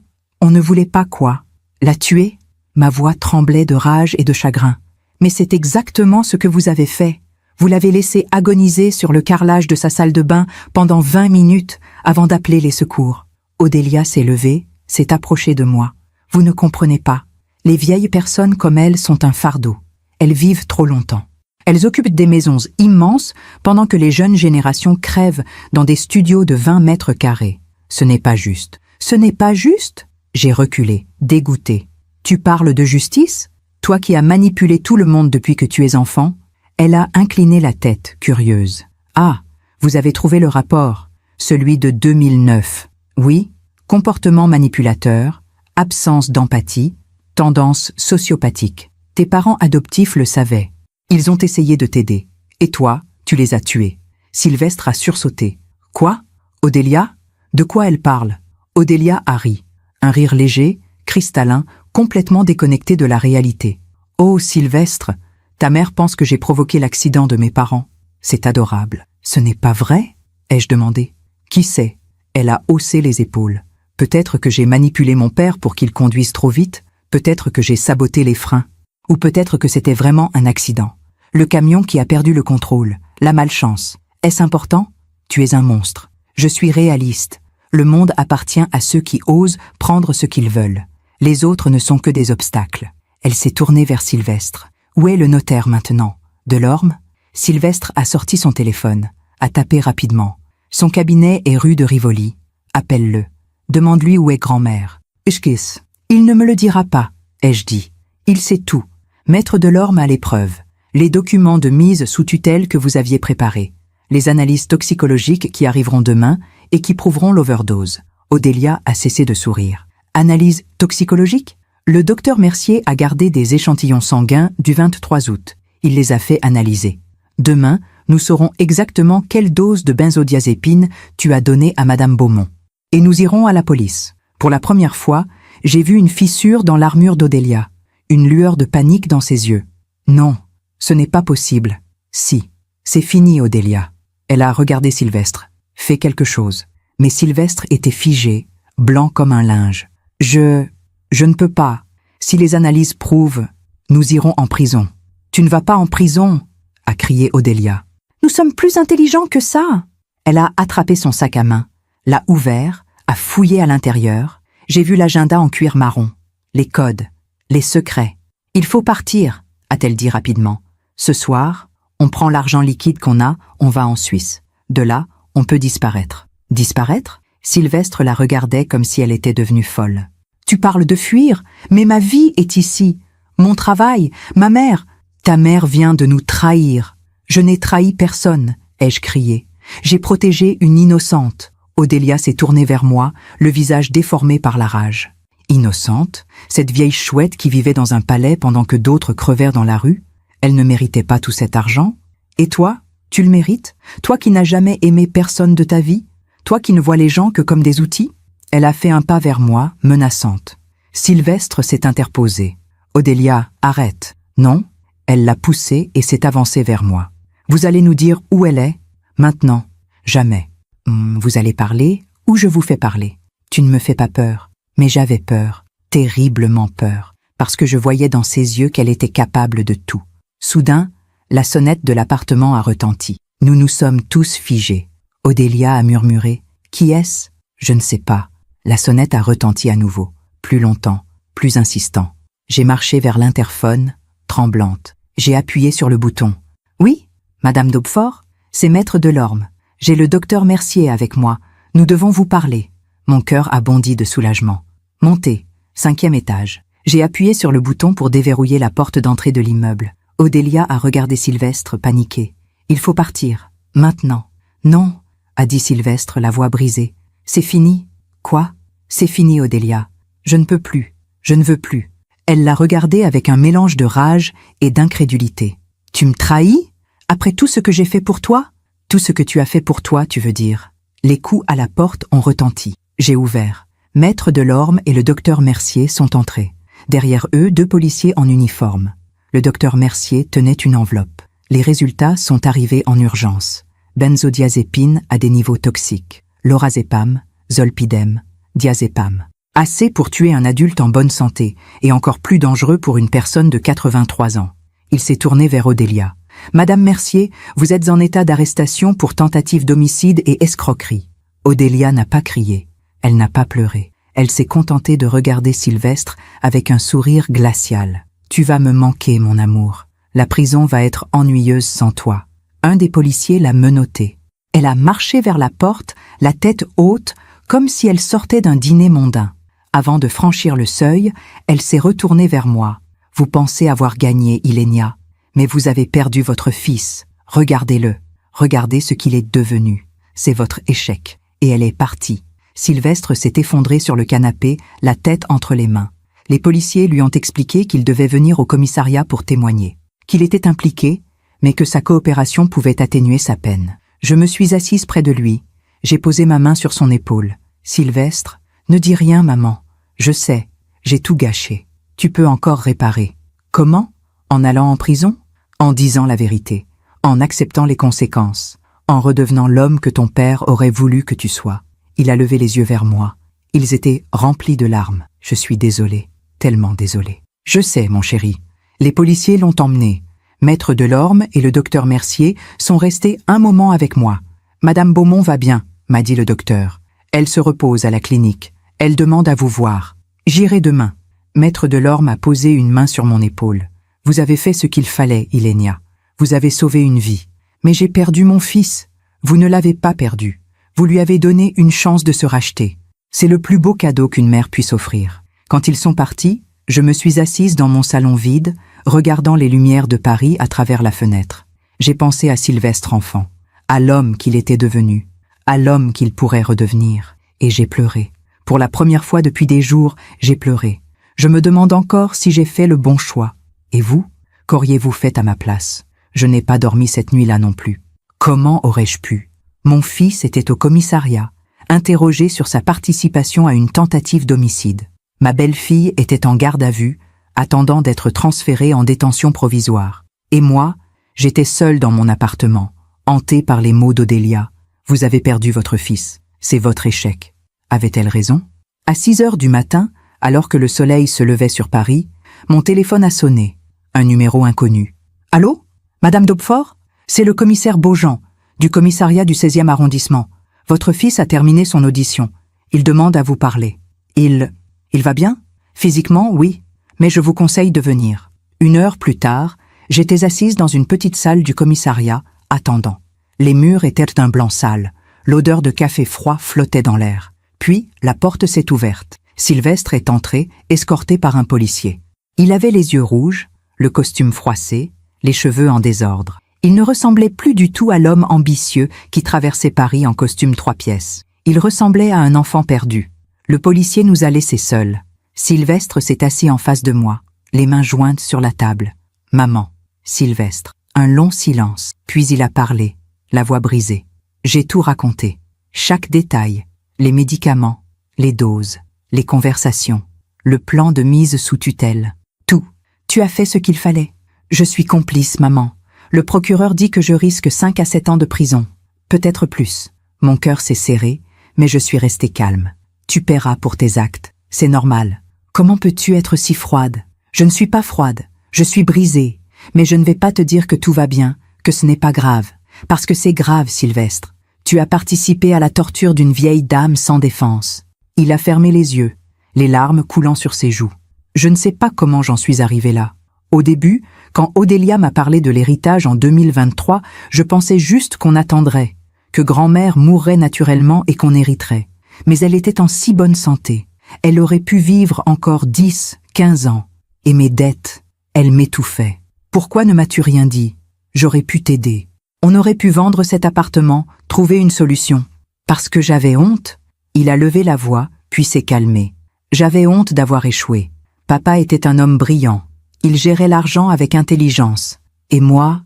A: quoi? La tuer? Ma voix tremblait de rage et de chagrin. Mais c'est exactement ce que vous avez fait. Vous l'avez laissé agoniser sur le carrelage de sa salle de bain pendant 20 minutes avant d'appeler les secours. Odélia s'est levée, s'est approchée de moi. Vous ne comprenez pas. Les vieilles personnes comme elle sont un fardeau. Elles vivent trop longtemps. Elles occupent des maisons immenses pendant que les jeunes générations crèvent dans des studios de 20 mètres carrés. Ce n'est pas juste. Ce n'est pas juste? J'ai reculé, dégoûtée. Tu parles de justice? Toi qui as manipulé tout le monde depuis que tu es enfant? Elle a incliné la tête, curieuse. Ah, vous avez trouvé le rapport, celui de 2009. Oui, comportement manipulateur, absence d'empathie, tendance sociopathique. Tes parents adoptifs le savaient. Ils ont essayé de t'aider. Et toi, tu les as tués. Sylvestre a sursauté. Quoi? Odélia? De quoi elle parle? Odélia a ri. Un rire léger, cristallin, complètement déconnecté de la réalité. Oh, Sylvestre, ta mère pense que j'ai provoqué l'accident de mes parents. C'est adorable. Ce n'est pas vrai? Ai-je demandé. Qui sait? Elle a haussé les épaules. Peut-être que j'ai manipulé mon père pour qu'il conduise trop vite, peut-être que j'ai saboté les freins, ou peut-être que c'était vraiment un accident. Le camion qui a perdu le contrôle, la malchance. Est-ce important? Tu es un monstre. Je suis réaliste. Le monde appartient à ceux qui osent prendre ce qu'ils veulent. Les autres ne sont que des obstacles. Elle s'est tournée vers Sylvestre. Où est le notaire maintenant? Delorme? Sylvestre a sorti son téléphone, a tapé rapidement. Son cabinet est rue de Rivoli. Appelle-le. Demande-lui où est grand-mère. Ushkis. Il ne me le dira pas, ai-je dit. Il sait tout. Maître Delorme à l'épreuve. Les documents de mise sous tutelle que vous aviez préparés. Les analyses toxicologiques qui arriveront demain et qui prouveront l'overdose. Odélia a cessé de sourire. Analyse toxicologique? Le docteur Mercier a gardé des échantillons sanguins du 23 août. Il les a fait analyser. Demain, nous saurons exactement quelle dose de benzodiazépine tu as donnée à Madame Beaumont. Et nous irons à la police. Pour la première fois, j'ai vu une fissure dans l'armure d'Odélia. Une lueur de panique dans ses yeux. Non, ce n'est pas possible. Si. C'est fini, Odélia. Elle a regardé Sylvestre. Fais quelque chose. Mais Sylvestre était figé, blanc comme un linge. Je ne peux pas. Si les analyses prouvent, nous irons en prison. Tu ne vas pas en prison, a crié Odélia. Nous sommes plus intelligents que ça. Elle a attrapé son sac à main, l'a ouvert, a fouillé à l'intérieur. J'ai vu l'agenda en cuir marron, les codes, les secrets. Il faut partir, a-t-elle dit rapidement. Ce soir, on prend l'argent liquide qu'on a, on va en Suisse. De là, on peut disparaître. Disparaître? Sylvestre la regardait comme si elle était devenue folle. Tu parles de fuir, mais ma vie est ici. Mon travail, ma mère. Ta mère vient de nous trahir. Je n'ai trahi personne, ai-je crié. J'ai protégé une innocente. Odélia s'est tournée vers moi, le visage déformé par la rage. Innocente, cette vieille chouette qui vivait dans un palais pendant que d'autres crevèrent dans la rue, elle ne méritait pas tout cet argent. Et toi, tu le mérites? Toi qui n'as jamais aimé personne de ta vie? Toi qui ne vois les gens que comme des outils? Elle a fait un pas vers moi, menaçante. Sylvestre s'est interposé. Odélia, arrête. Non, elle l'a poussée et s'est avancée vers moi. Vous allez nous dire où elle est? Maintenant, jamais. Vous allez parler ou je vous fais parler? Tu ne me fais pas peur, mais j'avais peur, terriblement peur, parce que je voyais dans ses yeux qu'elle était capable de tout. Soudain, la sonnette de l'appartement a retenti. Nous nous sommes tous figés. Odélia a murmuré. Qui est-ce? Je ne sais pas. La sonnette a retenti à nouveau, plus longtemps, plus insistant. J'ai marché vers l'interphone, tremblante. J'ai appuyé sur le bouton. Oui, Madame d'Hautefort, c'est Maître Delorme. J'ai le docteur Mercier avec moi. Nous devons vous parler. Mon cœur a bondi de soulagement. Montez, 5e étage. J'ai appuyé sur le bouton pour déverrouiller la porte d'entrée de l'immeuble. Odélia a regardé Sylvestre, paniqué. Il faut partir. Maintenant. Non, a dit Sylvestre, la voix brisée. C'est fini. Quoi? C'est fini, Odélia. Je ne peux plus. Je ne veux plus. Elle l'a regardé avec un mélange de rage et d'incrédulité. Tu me trahis? Après tout ce que j'ai fait pour toi? Tout ce que tu as fait pour toi, tu veux dire. Les coups à la porte ont retenti. J'ai ouvert. Maître Delorme et le docteur Mercier sont entrés. Derrière eux, 2 policiers en uniforme. Le docteur Mercier tenait une enveloppe. Les résultats sont arrivés en urgence. Benzodiazépine à des niveaux toxiques. Lorazépam, zolpidem, diazépam. Assez pour tuer un adulte en bonne santé, et encore plus dangereux pour une personne de 83 ans. Il s'est tourné vers Odélia. Madame Mercier, vous êtes en état d'arrestation pour tentative d'homicide et escroquerie. Odélia n'a pas crié. Elle n'a pas pleuré. Elle s'est contentée de regarder Sylvestre avec un sourire glacial. Tu vas me manquer, mon amour. La prison va être ennuyeuse sans toi. Un des policiers l'a menottée. Elle a marché vers la porte, la tête haute, comme si elle sortait d'un dîner mondain. Avant de franchir le seuil, elle s'est retournée vers moi. Vous pensez avoir gagné, Ilenia, mais vous avez perdu votre fils. Regardez-le. Regardez ce qu'il est devenu. C'est votre échec. Et elle est partie. Sylvestre s'est effondré sur le canapé, la tête entre les mains. Les policiers lui ont expliqué qu'il devait venir au commissariat pour témoigner, qu'il était impliqué, mais que sa coopération pouvait atténuer sa peine. Je me suis assise près de lui. J'ai posé ma main sur son épaule. Sylvestre, ne dis rien, maman. Je sais, j'ai tout gâché. Tu peux encore réparer. Comment? En allant en prison? En disant la vérité, en acceptant les conséquences, en redevenant l'homme que ton père aurait voulu que tu sois. Il a levé les yeux vers moi. Ils étaient remplis de larmes. Je suis désolé, tellement désolé. Je sais, mon chéri. Les policiers l'ont emmené. Maître Delorme et le docteur Mercier sont restés un moment avec moi. Madame Beaumont va bien, m'a dit le docteur. Elle se repose à la clinique. Elle demande à vous voir. J'irai demain. Maître Delorme a posé une main sur mon épaule. Vous avez fait ce qu'il fallait, Ilenia. Vous avez sauvé une vie. Mais j'ai perdu mon fils. Vous ne l'avez pas perdu. Vous lui avez donné une chance de se racheter. C'est le plus beau cadeau qu'une mère puisse offrir. Quand ils sont partis, je me suis assise dans mon salon vide, regardant les lumières de Paris à travers la fenêtre. J'ai pensé à Sylvestre enfant, à l'homme qu'il était devenu, à l'homme qu'il pourrait redevenir. Et j'ai pleuré. Pour la première fois depuis des jours, j'ai pleuré. Je me demande encore si j'ai fait le bon choix. Et vous, qu'auriez-vous fait à ma place? Je n'ai pas dormi cette nuit-là non plus. Comment aurais-je pu? Mon fils était au commissariat, interrogé sur sa participation à une tentative d'homicide. Ma belle-fille était en garde à vue, attendant d'être transférée en détention provisoire. Et moi, j'étais seule dans mon appartement, hantée par les mots d'Odélia. Vous avez perdu votre fils. C'est votre échec. Avait-elle raison? À 6 heures du matin, alors que le soleil se levait sur Paris, mon téléphone a sonné. Un numéro inconnu. Allô? Madame Daubefort? C'est le commissaire Beaujean, du commissariat du 16e arrondissement. Votre fils a terminé son audition. Il demande à vous parler. Il va bien? Physiquement, oui, mais je vous conseille de venir. 1 heure plus tard, j'étais assise dans une petite salle du commissariat, attendant. Les murs étaient d'un blanc sale. L'odeur de café froid flottait dans l'air. Puis, la porte s'est ouverte. Sylvestre est entré, escorté par un policier. Il avait les yeux rouges, le costume froissé, les cheveux en désordre. Il ne ressemblait plus du tout à l'homme ambitieux qui traversait Paris en costume 3 pièces. Il ressemblait à un enfant perdu. Le policier nous a laissés seuls. Sylvestre s'est assis en face de moi, les mains jointes sur la table. « Maman. » Sylvestre. Un long silence, puis il a parlé, la voix brisée. J'ai tout raconté. Chaque détail. Les médicaments, les doses, les conversations, le plan de mise sous tutelle. Tout. Tu as fait ce qu'il fallait. Je suis complice, maman. Le procureur dit que je risque 5 à 7 ans de prison. Peut-être plus. Mon cœur s'est serré, mais je suis restée calme. Tu paieras pour tes actes. C'est normal. Comment peux-tu être si froide? Je ne suis pas froide. Je suis brisée. Mais je ne vais pas te dire que tout va bien, que ce n'est pas grave. Parce que c'est grave, Sylvestre. Tu as participé à la torture d'une vieille dame sans défense. Il a fermé les yeux, les larmes coulant sur ses joues. Je ne sais pas comment j'en suis arrivée là. Au début, quand Odélia m'a parlé de l'héritage en 2023, je pensais juste qu'on attendrait, que grand-mère mourrait naturellement et qu'on hériterait. Mais elle était en si bonne santé. Elle aurait pu vivre encore 10, 15 ans. Et mes dettes, elles m'étouffaient. Pourquoi ne m'as-tu rien dit? J'aurais pu t'aider. On aurait pu vendre cet appartement, trouver une solution. Parce que j'avais honte. Il a levé la voix, puis s'est calmé. J'avais honte d'avoir échoué. Papa était un homme brillant. Il gérait l'argent avec intelligence. Et moi,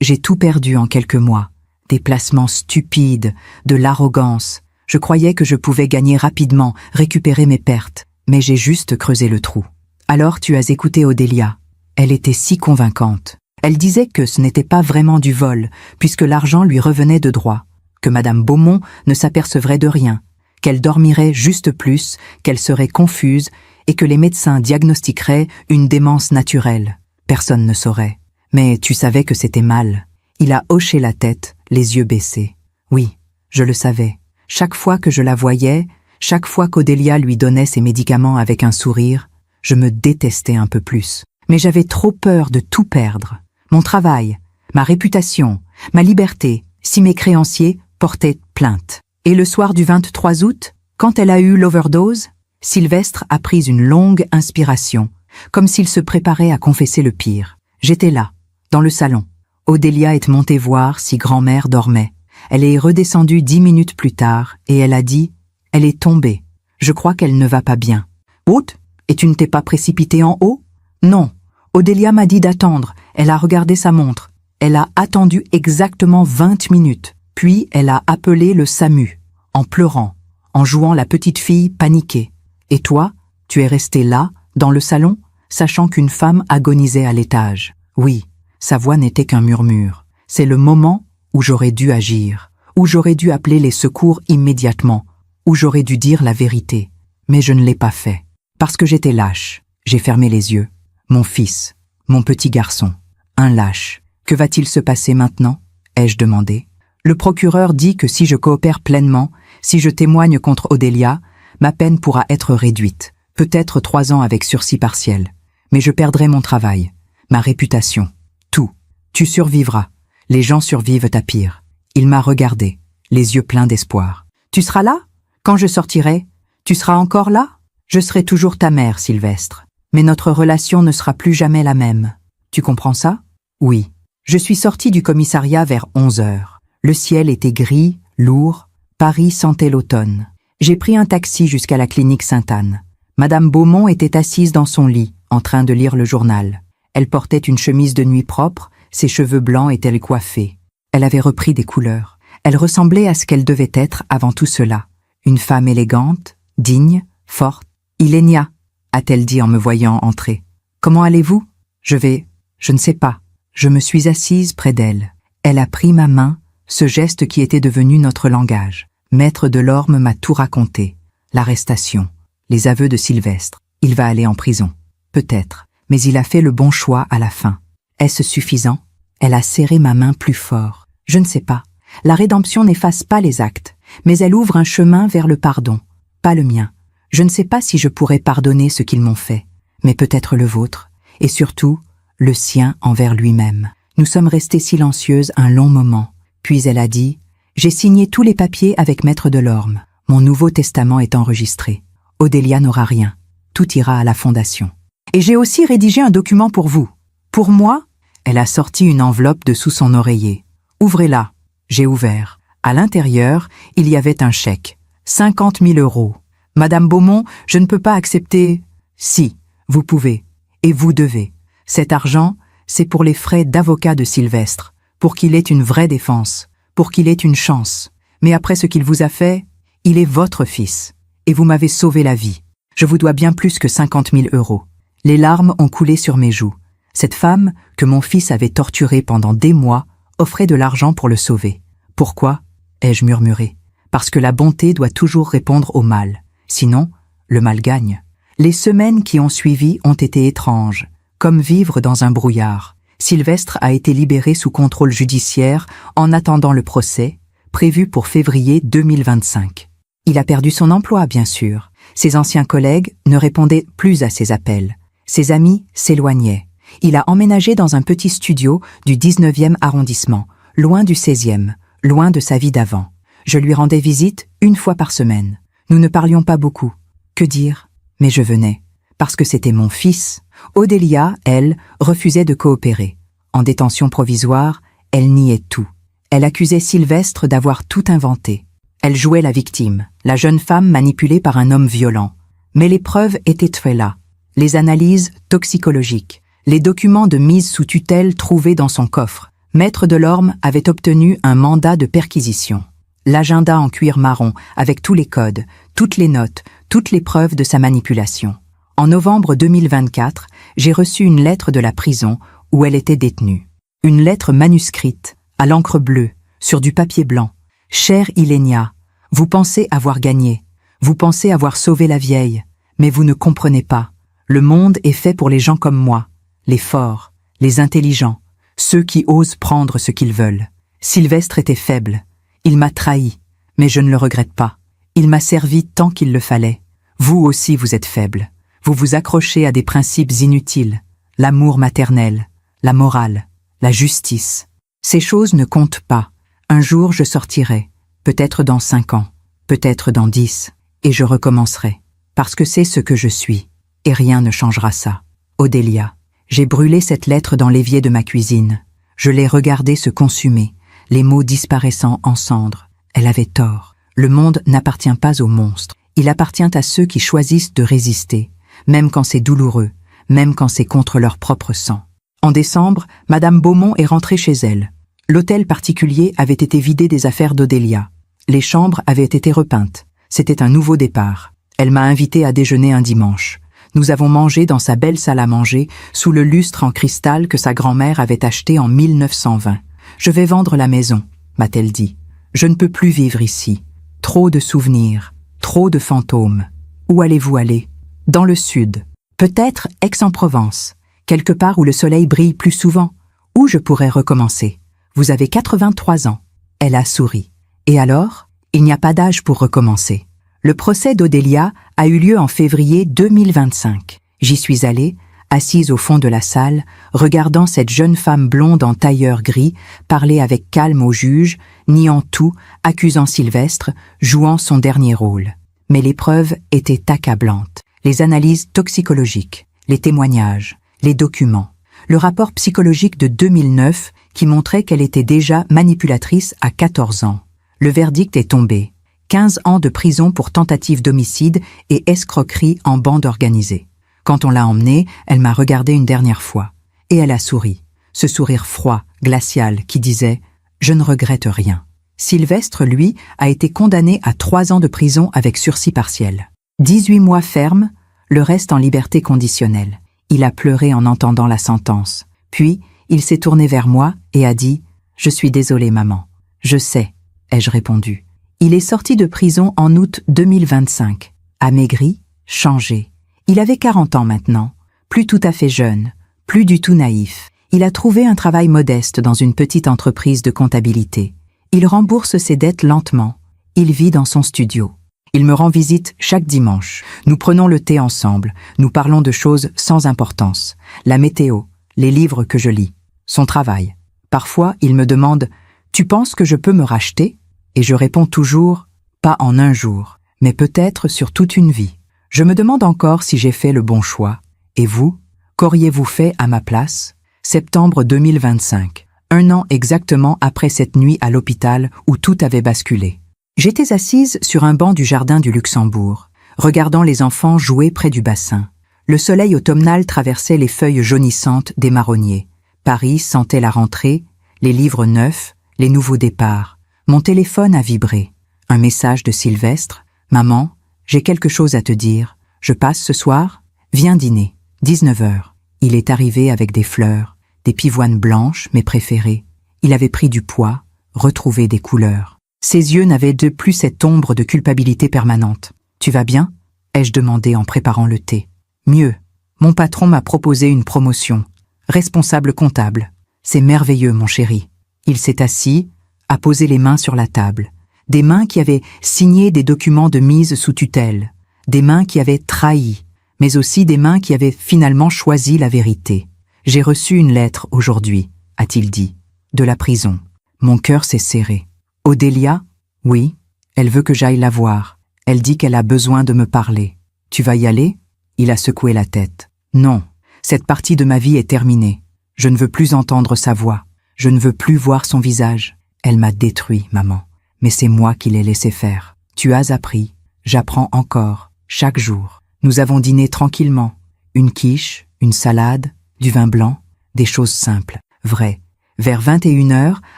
A: j'ai tout perdu en quelques mois. Des placements stupides, de l'arrogance. Je croyais que je pouvais gagner rapidement, récupérer mes pertes. Mais j'ai juste creusé le trou. Alors tu as écouté Odélia. Elle était si convaincante. Elle disait que ce n'était pas vraiment du vol, puisque l'argent lui revenait de droit, que Madame Beaumont ne s'apercevrait de rien, qu'elle dormirait juste plus, qu'elle serait confuse et que les médecins diagnostiqueraient une démence naturelle. Personne ne saurait. Mais tu savais que c'était mal. Il a hoché la tête, les yeux baissés. Oui, je le savais. Chaque fois que je la voyais, chaque fois qu'Odélia lui donnait ses médicaments avec un sourire, je me détestais un peu plus. Mais j'avais trop peur de tout perdre. Mon travail, ma réputation, ma liberté, si mes créanciers portaient plainte. Et le soir du 23 août, quand elle a eu l'overdose, Sylvestre a pris une longue inspiration, comme s'il se préparait à confesser le pire. J'étais là, dans le salon. Odélia est montée voir si grand-mère dormait. Elle est redescendue 10 minutes plus tard et elle a dit « Elle est tombée. Je crois qu'elle ne va pas bien. »« Haute, et tu ne t'es pas précipitée en haut ?»« Non. Odélia m'a dit d'attendre. Elle a regardé sa montre. Elle a attendu exactement 20 minutes. Puis elle a appelé le SAMU, en pleurant, en jouant la petite fille paniquée. Et toi, tu es resté là, dans le salon, sachant qu'une femme agonisait à l'étage. Oui, sa voix n'était qu'un murmure. C'est le moment où j'aurais dû agir, où j'aurais dû appeler les secours immédiatement, où j'aurais dû dire la vérité. Mais je ne l'ai pas fait. Parce que j'étais lâche. J'ai fermé les yeux. Mon fils, mon petit garçon, un lâche. Que va-t-il se passer maintenant? Ai-je demandé. Le procureur dit que si je coopère pleinement, si je témoigne contre Odélia, ma peine pourra être réduite, peut-être 3 ans avec sursis partiel. Mais je perdrai mon travail, ma réputation, tout. Tu survivras. Les gens survivent à pire. Il m'a regardé, les yeux pleins d'espoir. Tu seras là? Quand je sortirai, tu seras encore là? Je serai toujours ta mère, Sylvestre. Mais notre relation ne sera plus jamais la même. Tu comprends ça? Oui. Je suis sortie du commissariat vers 11 heures. Le ciel était gris, lourd. Paris sentait l'automne. J'ai pris un taxi jusqu'à la clinique Sainte-Anne. Madame Beaumont était assise dans son lit, en train de lire le journal. Elle portait une chemise de nuit propre, ses cheveux blancs étaient coiffés. Elle avait repris des couleurs. Elle ressemblait à ce qu'elle devait être avant tout cela. Une femme élégante, digne, forte. « Ilénia », a-t-elle dit en me voyant entrer. « Comment allez-vous ?»« Je ne sais pas. » Je me suis assise près d'elle. Elle a pris ma main, ce geste qui était devenu notre langage. Maître Delorme m'a tout raconté. L'arrestation, les aveux de Sylvestre. Il va aller en prison. Peut-être, mais il a fait le bon choix à la fin. Est-ce suffisant? Elle a serré ma main plus fort. Je ne sais pas. La rédemption n'efface pas les actes, mais elle ouvre un chemin vers le pardon. Pas le mien. Je ne sais pas si je pourrais pardonner ce qu'ils m'ont fait, mais peut-être le vôtre, et surtout, le sien envers lui-même. Nous sommes restées silencieuses un long moment, puis elle a dit « J'ai signé tous les papiers avec Maître Delorme. Mon nouveau testament est enregistré. Odélia n'aura rien. Tout ira à la fondation. Et j'ai aussi rédigé un document pour vous. Pour moi ?» Elle a sorti une enveloppe de sous son oreiller. « Ouvrez-la. » J'ai ouvert. À l'intérieur, il y avait un chèque. 50 000 €. « Madame Beaumont, je ne peux pas accepter... » « Si, vous pouvez. Et vous devez. Cet argent, c'est pour les frais d'avocat de Sylvestre, pour qu'il ait une vraie défense, pour qu'il ait une chance. Mais après ce qu'il vous a fait, il est votre fils. Et vous m'avez sauvé la vie. Je vous dois bien plus que 50 000 €. Les larmes ont coulé sur mes joues. Cette femme, que mon fils avait torturée pendant des mois, offrait de l'argent pour le sauver. Pourquoi? Ai-je murmuré. Parce que la bonté doit toujours répondre au mal. Sinon, le mal gagne. Les semaines qui ont suivi ont été étranges, comme vivre dans un brouillard. Sylvestre a été libéré sous contrôle judiciaire en attendant le procès, prévu pour février 2025. Il a perdu son emploi, bien sûr. Ses anciens collègues ne répondaient plus à ses appels. Ses amis s'éloignaient. Il a emménagé dans un petit studio du 19e arrondissement, loin du 16e, loin de sa vie d'avant. Je lui rendais visite une fois par semaine. Nous ne parlions pas beaucoup. Que dire? Mais je venais, parce que c'était mon fils. Odélia, elle, refusait de coopérer. En détention provisoire, elle niait tout. Elle accusait Sylvestre d'avoir tout inventé. Elle jouait la victime, la jeune femme manipulée par un homme violent. Mais les preuves étaient très là. Les analyses toxicologiques, les documents de mise sous tutelle trouvés dans son coffre. Maître Delorme avait obtenu un mandat de perquisition. L'agenda en cuir marron, avec tous les codes, toutes les notes, toutes les preuves de sa manipulation. En novembre 2024, j'ai reçu une lettre de la prison où elle était détenue. Une lettre manuscrite, à l'encre bleue, sur du papier blanc. « Chère Ilénia, vous pensez avoir gagné, vous pensez avoir sauvé la vieille, mais vous ne comprenez pas. Le monde est fait pour les gens comme moi, les forts, les intelligents, ceux qui osent prendre ce qu'ils veulent. Sylvestre était faible. Il m'a trahi, mais je ne le regrette pas. Il m'a servi tant qu'il le fallait. Vous aussi vous êtes faible. Vous vous accrochez à des principes inutiles. L'amour maternel, la morale, la justice. Ces choses ne comptent pas. Un jour je sortirai, peut-être dans 5 ans, peut-être dans 10, et je recommencerai. Parce que c'est ce que je suis, et rien ne changera ça. Odélia, j'ai brûlé cette lettre dans l'évier de ma cuisine. Je l'ai regardée se consumer, les mots disparaissant en cendres. Elle avait tort. Le monde n'appartient pas aux monstres. Il appartient à ceux qui choisissent de résister, même quand c'est douloureux, même quand c'est contre leur propre sang. En décembre, Madame Beaumont est rentrée chez elle. L'hôtel particulier avait été vidé des affaires d'Odélia. Les chambres avaient été repeintes. C'était un nouveau départ. Elle m'a invité à déjeuner un dimanche. Nous avons mangé dans sa belle salle à manger, sous le lustre en cristal que sa grand-mère avait acheté en 1920. « Je vais vendre la maison », m'a-t-elle dit. « Je ne peux plus vivre ici. Trop de souvenirs, trop de fantômes. Où allez-vous aller? Dans le sud. Peut-être Aix-en-Provence, quelque part où le soleil brille plus souvent, où je pourrais recommencer. Vous avez 83 ans. » Elle a souri. Et alors? Il n'y a pas d'âge pour recommencer. Le procès d'Odélia a eu lieu en février 2025. J'y suis allée, assise au fond de la salle, regardant cette jeune femme blonde en tailleur gris parler avec calme au juge, niant tout, accusant Sylvestre, jouant son dernier rôle. Mais les preuves étaient accablantes. Les analyses toxicologiques, les témoignages, les documents. Le rapport psychologique de 2009 qui montrait qu'elle était déjà manipulatrice à 14 ans. Le verdict est tombé. 15 ans de prison pour tentative d'homicide et escroquerie en bande organisée. Quand on l'a emmenée, elle m'a regardé une dernière fois. Et elle a souri. Ce sourire froid, glacial, qui disait « Je ne regrette rien ». Sylvestre, lui, a été condamné à 3 ans de prison avec sursis partiel. 18 mois ferme, le reste en liberté conditionnelle. Il a pleuré en entendant la sentence. Puis, il s'est tourné vers moi et a dit « Je suis désolée, maman. Je sais, ai-je répondu. Il est sorti de prison en août 2025. Amaigri, changé. Il avait 40 ans maintenant, plus tout à fait jeune, plus du tout naïf. Il a trouvé un travail modeste dans une petite entreprise de comptabilité. Il rembourse ses dettes lentement. Il vit dans son studio. Il me rend visite chaque dimanche. Nous prenons le thé ensemble. Nous parlons de choses sans importance. La météo, les livres que je lis, son travail. Parfois, il me demande « Tu penses que je peux me racheter ?» Et je réponds toujours « Pas en un jour, mais peut-être sur toute une vie. » Je me demande encore si j'ai fait le bon choix. Et vous, qu'auriez-vous fait à ma place? Septembre 2025, 1 an exactement après cette nuit à l'hôpital où tout avait basculé. J'étais assise sur un banc du jardin du Luxembourg, regardant les enfants jouer près du bassin. Le soleil automnal traversait les feuilles jaunissantes des marronniers. Paris sentait la rentrée, les livres neufs, les nouveaux départs. Mon téléphone a vibré. Un message de Sylvestre. « Maman, j'ai quelque chose à te dire. Je passe ce soir? Viens dîner. 19 h. » Il est arrivé avec des fleurs, des pivoines blanches, mes préférées. Il avait pris du poids, retrouvé des couleurs. Ses yeux n'avaient de plus cette ombre de culpabilité permanente. « Tu vas bien ?» ai-je demandé en préparant le thé. « Mieux. Mon patron m'a proposé une promotion. Responsable comptable. C'est merveilleux, mon chéri. » Il s'est assis, a posé les mains sur la table. Des mains qui avaient signé des documents de mise sous tutelle. Des mains qui avaient trahi, mais aussi des mains qui avaient finalement choisi la vérité. « J'ai reçu une lettre aujourd'hui, » a-t-il dit, « de la prison. » Mon cœur s'est serré. « Odélia? Oui, elle veut que j'aille la voir. Elle dit qu'elle a besoin de me parler. Tu vas y aller? » Il a secoué la tête. « Non, cette partie de ma vie est terminée. Je ne veux plus entendre sa voix. Je ne veux plus voir son visage. Elle m'a détruit, maman. Mais c'est moi qui l'ai laissé faire. Tu as appris. J'apprends encore, chaque jour. Nous avons dîné tranquillement. Une quiche, une salade, du vin blanc, des choses simples, vraies. Vers 21 h,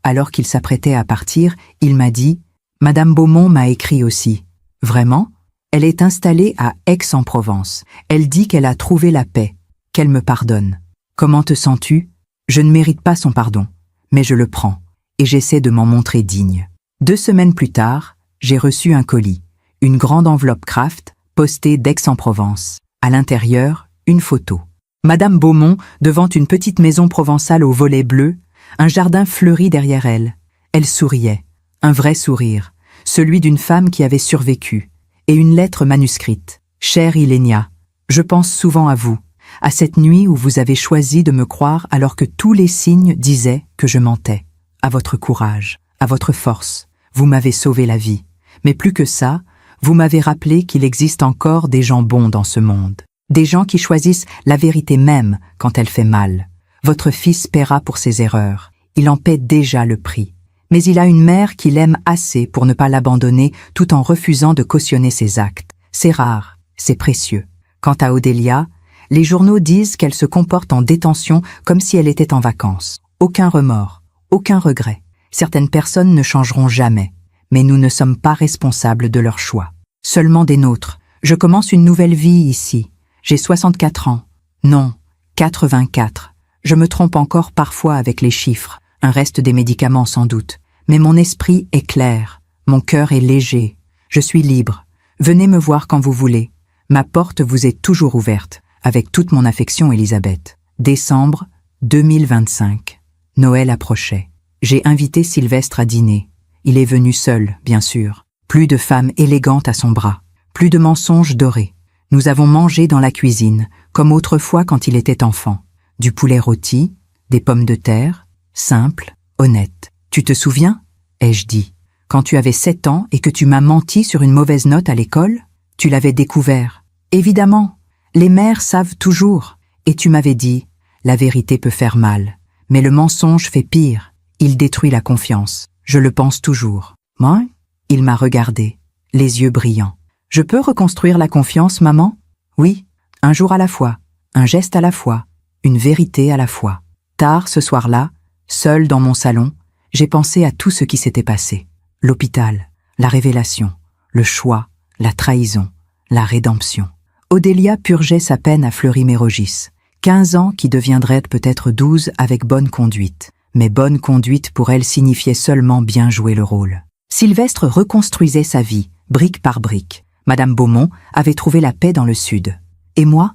A: alors qu'il s'apprêtait à partir, il m'a dit « Madame Beaumont m'a écrit aussi. » Vraiment? Elle est installée à Aix-en-Provence. Elle dit qu'elle a trouvé la paix, qu'elle me pardonne. Comment te sens-tu? Je ne mérite pas son pardon, mais je le prends, et j'essaie de m'en montrer digne. 2 semaines plus tard, j'ai reçu un colis, une grande enveloppe Kraft, postée d'Aix-en-Provence. À l'intérieur, une photo. Madame Beaumont devant une petite maison provençale aux volets bleus, un jardin fleuri derrière elle. Elle souriait, un vrai sourire, celui d'une femme qui avait survécu, et une lettre manuscrite. « Chère Ilénia, je pense souvent à vous, à cette nuit où vous avez choisi de me croire alors que tous les signes disaient que je mentais. À votre courage, à votre force, vous m'avez sauvé la vie. Mais plus que ça, vous m'avez rappelé qu'il existe encore des gens bons dans ce monde. Des gens qui choisissent la vérité même quand elle fait mal. Votre fils paiera pour ses erreurs. Il en paie déjà le prix. Mais il a une mère qui l'aime assez pour ne pas l'abandonner tout en refusant de cautionner ses actes. C'est rare, c'est précieux. Quant à Odélia, les journaux disent qu'elle se comporte en détention comme si elle était en vacances. Aucun remords, aucun regret. Certaines personnes ne changeront jamais, mais nous ne sommes pas responsables de leur choix. Seulement des nôtres. Je commence une nouvelle vie ici. J'ai 64 ans. Non, 84. Je me trompe encore parfois avec les chiffres, un reste des médicaments sans doute. Mais mon esprit est clair, mon cœur est léger. Je suis libre. Venez me voir quand vous voulez. Ma porte vous est toujours ouverte, avec toute mon affection, Elisabeth. Décembre 2025. Noël approchait. J'ai invité Sylvestre à dîner. Il est venu seul, bien sûr. Plus de femmes élégantes à son bras. Plus de mensonges dorés. Nous avons mangé dans la cuisine, comme autrefois quand il était enfant. Du poulet rôti, des pommes de terre, simple, honnête. Tu te souviens? Ai-je dit. Quand tu avais 7 ans et que tu m'as menti sur une mauvaise note à l'école, tu l'avais découvert. Évidemment, les mères savent toujours. Et tu m'avais dit, la vérité peut faire mal, mais le mensonge fait pire. Il détruit la confiance. Je le pense toujours. Moi? Il m'a regardé, les yeux brillants. Je peux reconstruire la confiance, maman? Oui, un jour à la fois, un geste à la fois, une vérité à la fois. Tard ce soir-là, seul dans mon salon, j'ai pensé à tout ce qui s'était passé. L'hôpital, la révélation, le choix, la trahison, la rédemption. Odélia purgeait sa peine à Fleury-Mérogis. 15 ans qui deviendraient peut-être 12 avec bonne conduite. mais bonne conduite pour elle signifiait seulement bien jouer le rôle. Sylvestre reconstruisait sa vie, brique par brique. Madame Beaumont avait trouvé la paix dans le Sud. Et moi,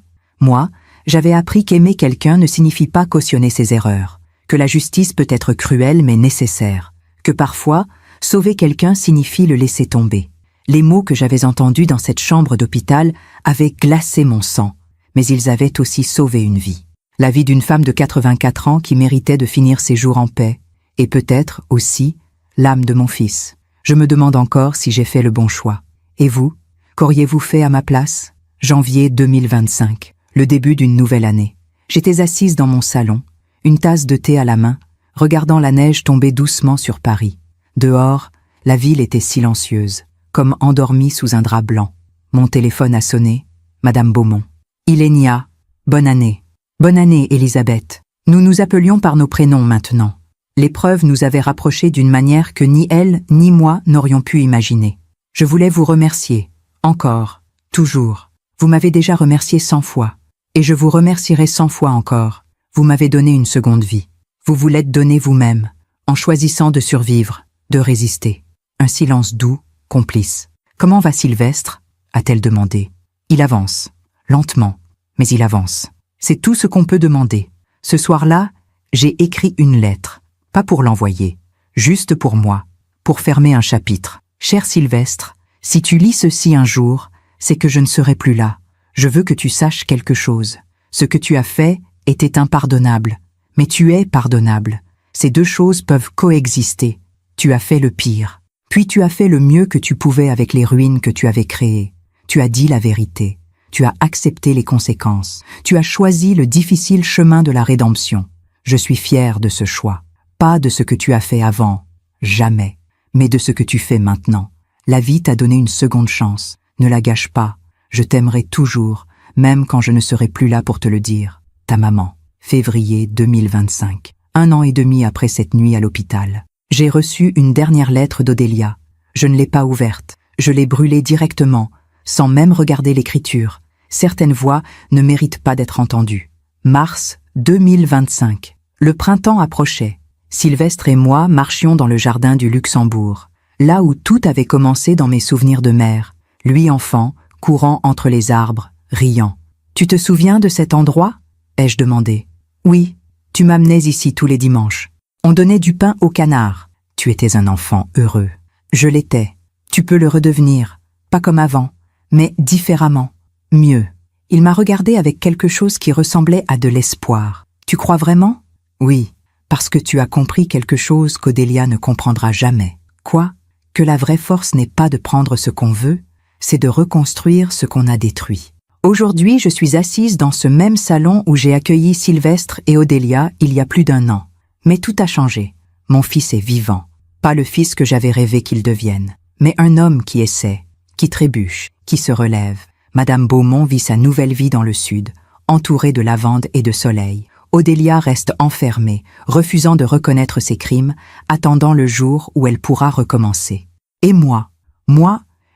A: j'avais appris qu'aimer quelqu'un ne signifie pas cautionner ses erreurs, que la justice peut être cruelle mais nécessaire, que parfois, sauver quelqu'un signifie le laisser tomber. Les mots que j'avais entendus dans cette chambre d'hôpital avaient glacé mon sang, mais ils avaient aussi sauvé une vie. La vie d'une femme de 84 ans qui méritait de finir ses jours en paix, et peut-être aussi l'âme de mon fils. Je me demande encore si j'ai fait le bon choix. Et vous, qu'auriez-vous fait à ma place? Janvier 2025, le début d'une nouvelle année. J'étais assise dans mon salon, une tasse de thé à la main, regardant la neige tomber doucement sur Paris. Dehors, la ville était silencieuse, comme endormie sous un drap blanc. Mon téléphone a sonné. Madame Beaumont. Ilenia, bonne année. Bonne année, Elisabeth. Nous nous appelions par nos prénoms maintenant. L'épreuve nous avait rapprochés d'une manière que ni elle ni moi n'aurions pu imaginer. Je voulais vous remercier, encore, toujours. Vous m'avez déjà remercié 100 fois, et je vous remercierai 100 fois encore. Vous m'avez donné une seconde vie. Vous vous l'êtes donnée vous-même, en choisissant de survivre, de résister. Un silence doux, complice. Comment va Sylvestre? A-t-elle demandé. Il avance, lentement, mais il avance. C'est tout ce qu'on peut demander. Ce soir-là, j'ai écrit une lettre. Pas pour l'envoyer, juste pour moi, pour fermer un chapitre. Cher Sylvestre, si tu lis ceci un jour, c'est que je ne serai plus là. Je veux que tu saches quelque chose. Ce que tu as fait était impardonnable, mais tu es pardonnable. Ces deux choses peuvent coexister. Tu as fait le pire, puis tu as fait le mieux que tu pouvais avec les ruines que tu avais créées. Tu as dit la vérité, tu as accepté les conséquences, tu as choisi le difficile chemin de la rédemption. Je suis fier de ce choix. Pas de ce que tu as fait avant, jamais, mais de ce que tu fais maintenant. La vie t'a donné une seconde chance, ne la gâche pas, je t'aimerai toujours, même quand je ne serai plus là pour te le dire. Ta maman, février 2025, 1 an et demi après cette nuit à l'hôpital. J'ai reçu une dernière lettre d'Odélia. Je ne l'ai pas ouverte, je l'ai brûlée directement, sans même regarder l'écriture. Certaines voix ne méritent pas d'être entendues. Mars 2025, le printemps approchait. Sylvestre et moi marchions dans le jardin du Luxembourg, là où tout avait commencé dans mes souvenirs de mère, lui enfant, courant entre les arbres, riant. « Tu te souviens de cet endroit ?» ai-je demandé. « Oui, tu m'amenais ici tous les dimanches. On donnait du pain aux canards. Tu étais un enfant heureux. Je l'étais. Tu peux le redevenir, pas comme avant, mais différemment, mieux. » Il m'a regardé avec quelque chose qui ressemblait à de l'espoir. « Tu crois vraiment ?»« Oui. » Parce que tu as compris quelque chose qu'Odélia ne comprendra jamais. Quoi? Que la vraie force n'est pas de prendre ce qu'on veut, c'est de reconstruire ce qu'on a détruit. Aujourd'hui, je suis assise dans ce même salon où j'ai accueilli Sylvestre et Odélia il y a plus d'1 an. Mais tout a changé. Mon fils est vivant. Pas le fils que j'avais rêvé qu'il devienne, mais un homme qui essaie, qui trébuche, qui se relève. Madame Beaumont vit sa nouvelle vie dans le Sud, entourée de lavande et de soleil. Odélia reste enfermée, refusant de reconnaître ses crimes, attendant le jour où elle pourra recommencer. Et moi,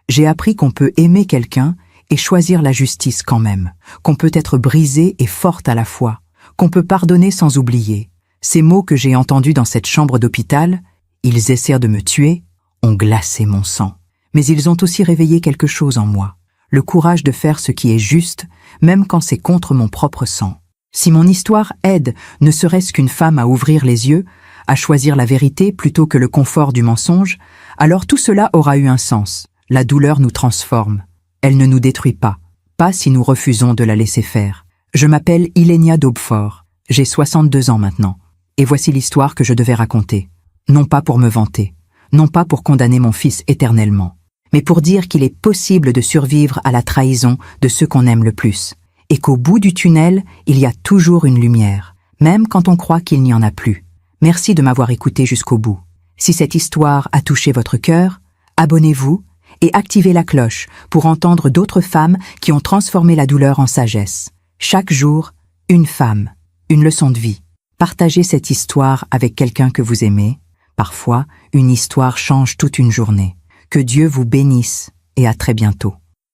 A: j'ai appris qu'on peut aimer quelqu'un et choisir la justice quand même, qu'on peut être brisée et forte à la fois, qu'on peut pardonner sans oublier. Ces mots que j'ai entendus dans cette chambre d'hôpital, ils essayèrent de me tuer, ont glacé mon sang. Mais ils ont aussi réveillé quelque chose en moi, le courage de faire ce qui est juste, même quand c'est contre mon propre sang. Si mon histoire aide ne serait-ce qu'une femme à ouvrir les yeux, à choisir la vérité plutôt que le confort du mensonge, alors tout cela aura eu un sens. La douleur nous transforme. Elle ne nous détruit pas si nous refusons de la laisser faire. Je m'appelle Ilenia d'Aubefort. J'ai 62 ans maintenant. Et voici l'histoire que je devais raconter. Non pas pour me vanter, non pas pour condamner mon fils éternellement, mais pour dire qu'il est possible de survivre à la trahison de ceux qu'on aime le plus. Et qu'au bout du tunnel, il y a toujours une lumière, même quand on croit qu'il n'y en a plus. Merci de m'avoir écouté jusqu'au bout. Si cette histoire a touché votre cœur, abonnez-vous et activez la cloche pour entendre d'autres femmes qui ont transformé la douleur en sagesse. Chaque jour, une femme, une leçon de vie. Partagez cette histoire avec quelqu'un que vous aimez. Parfois, une histoire change toute une journée. Que Dieu vous bénisse et à très bientôt.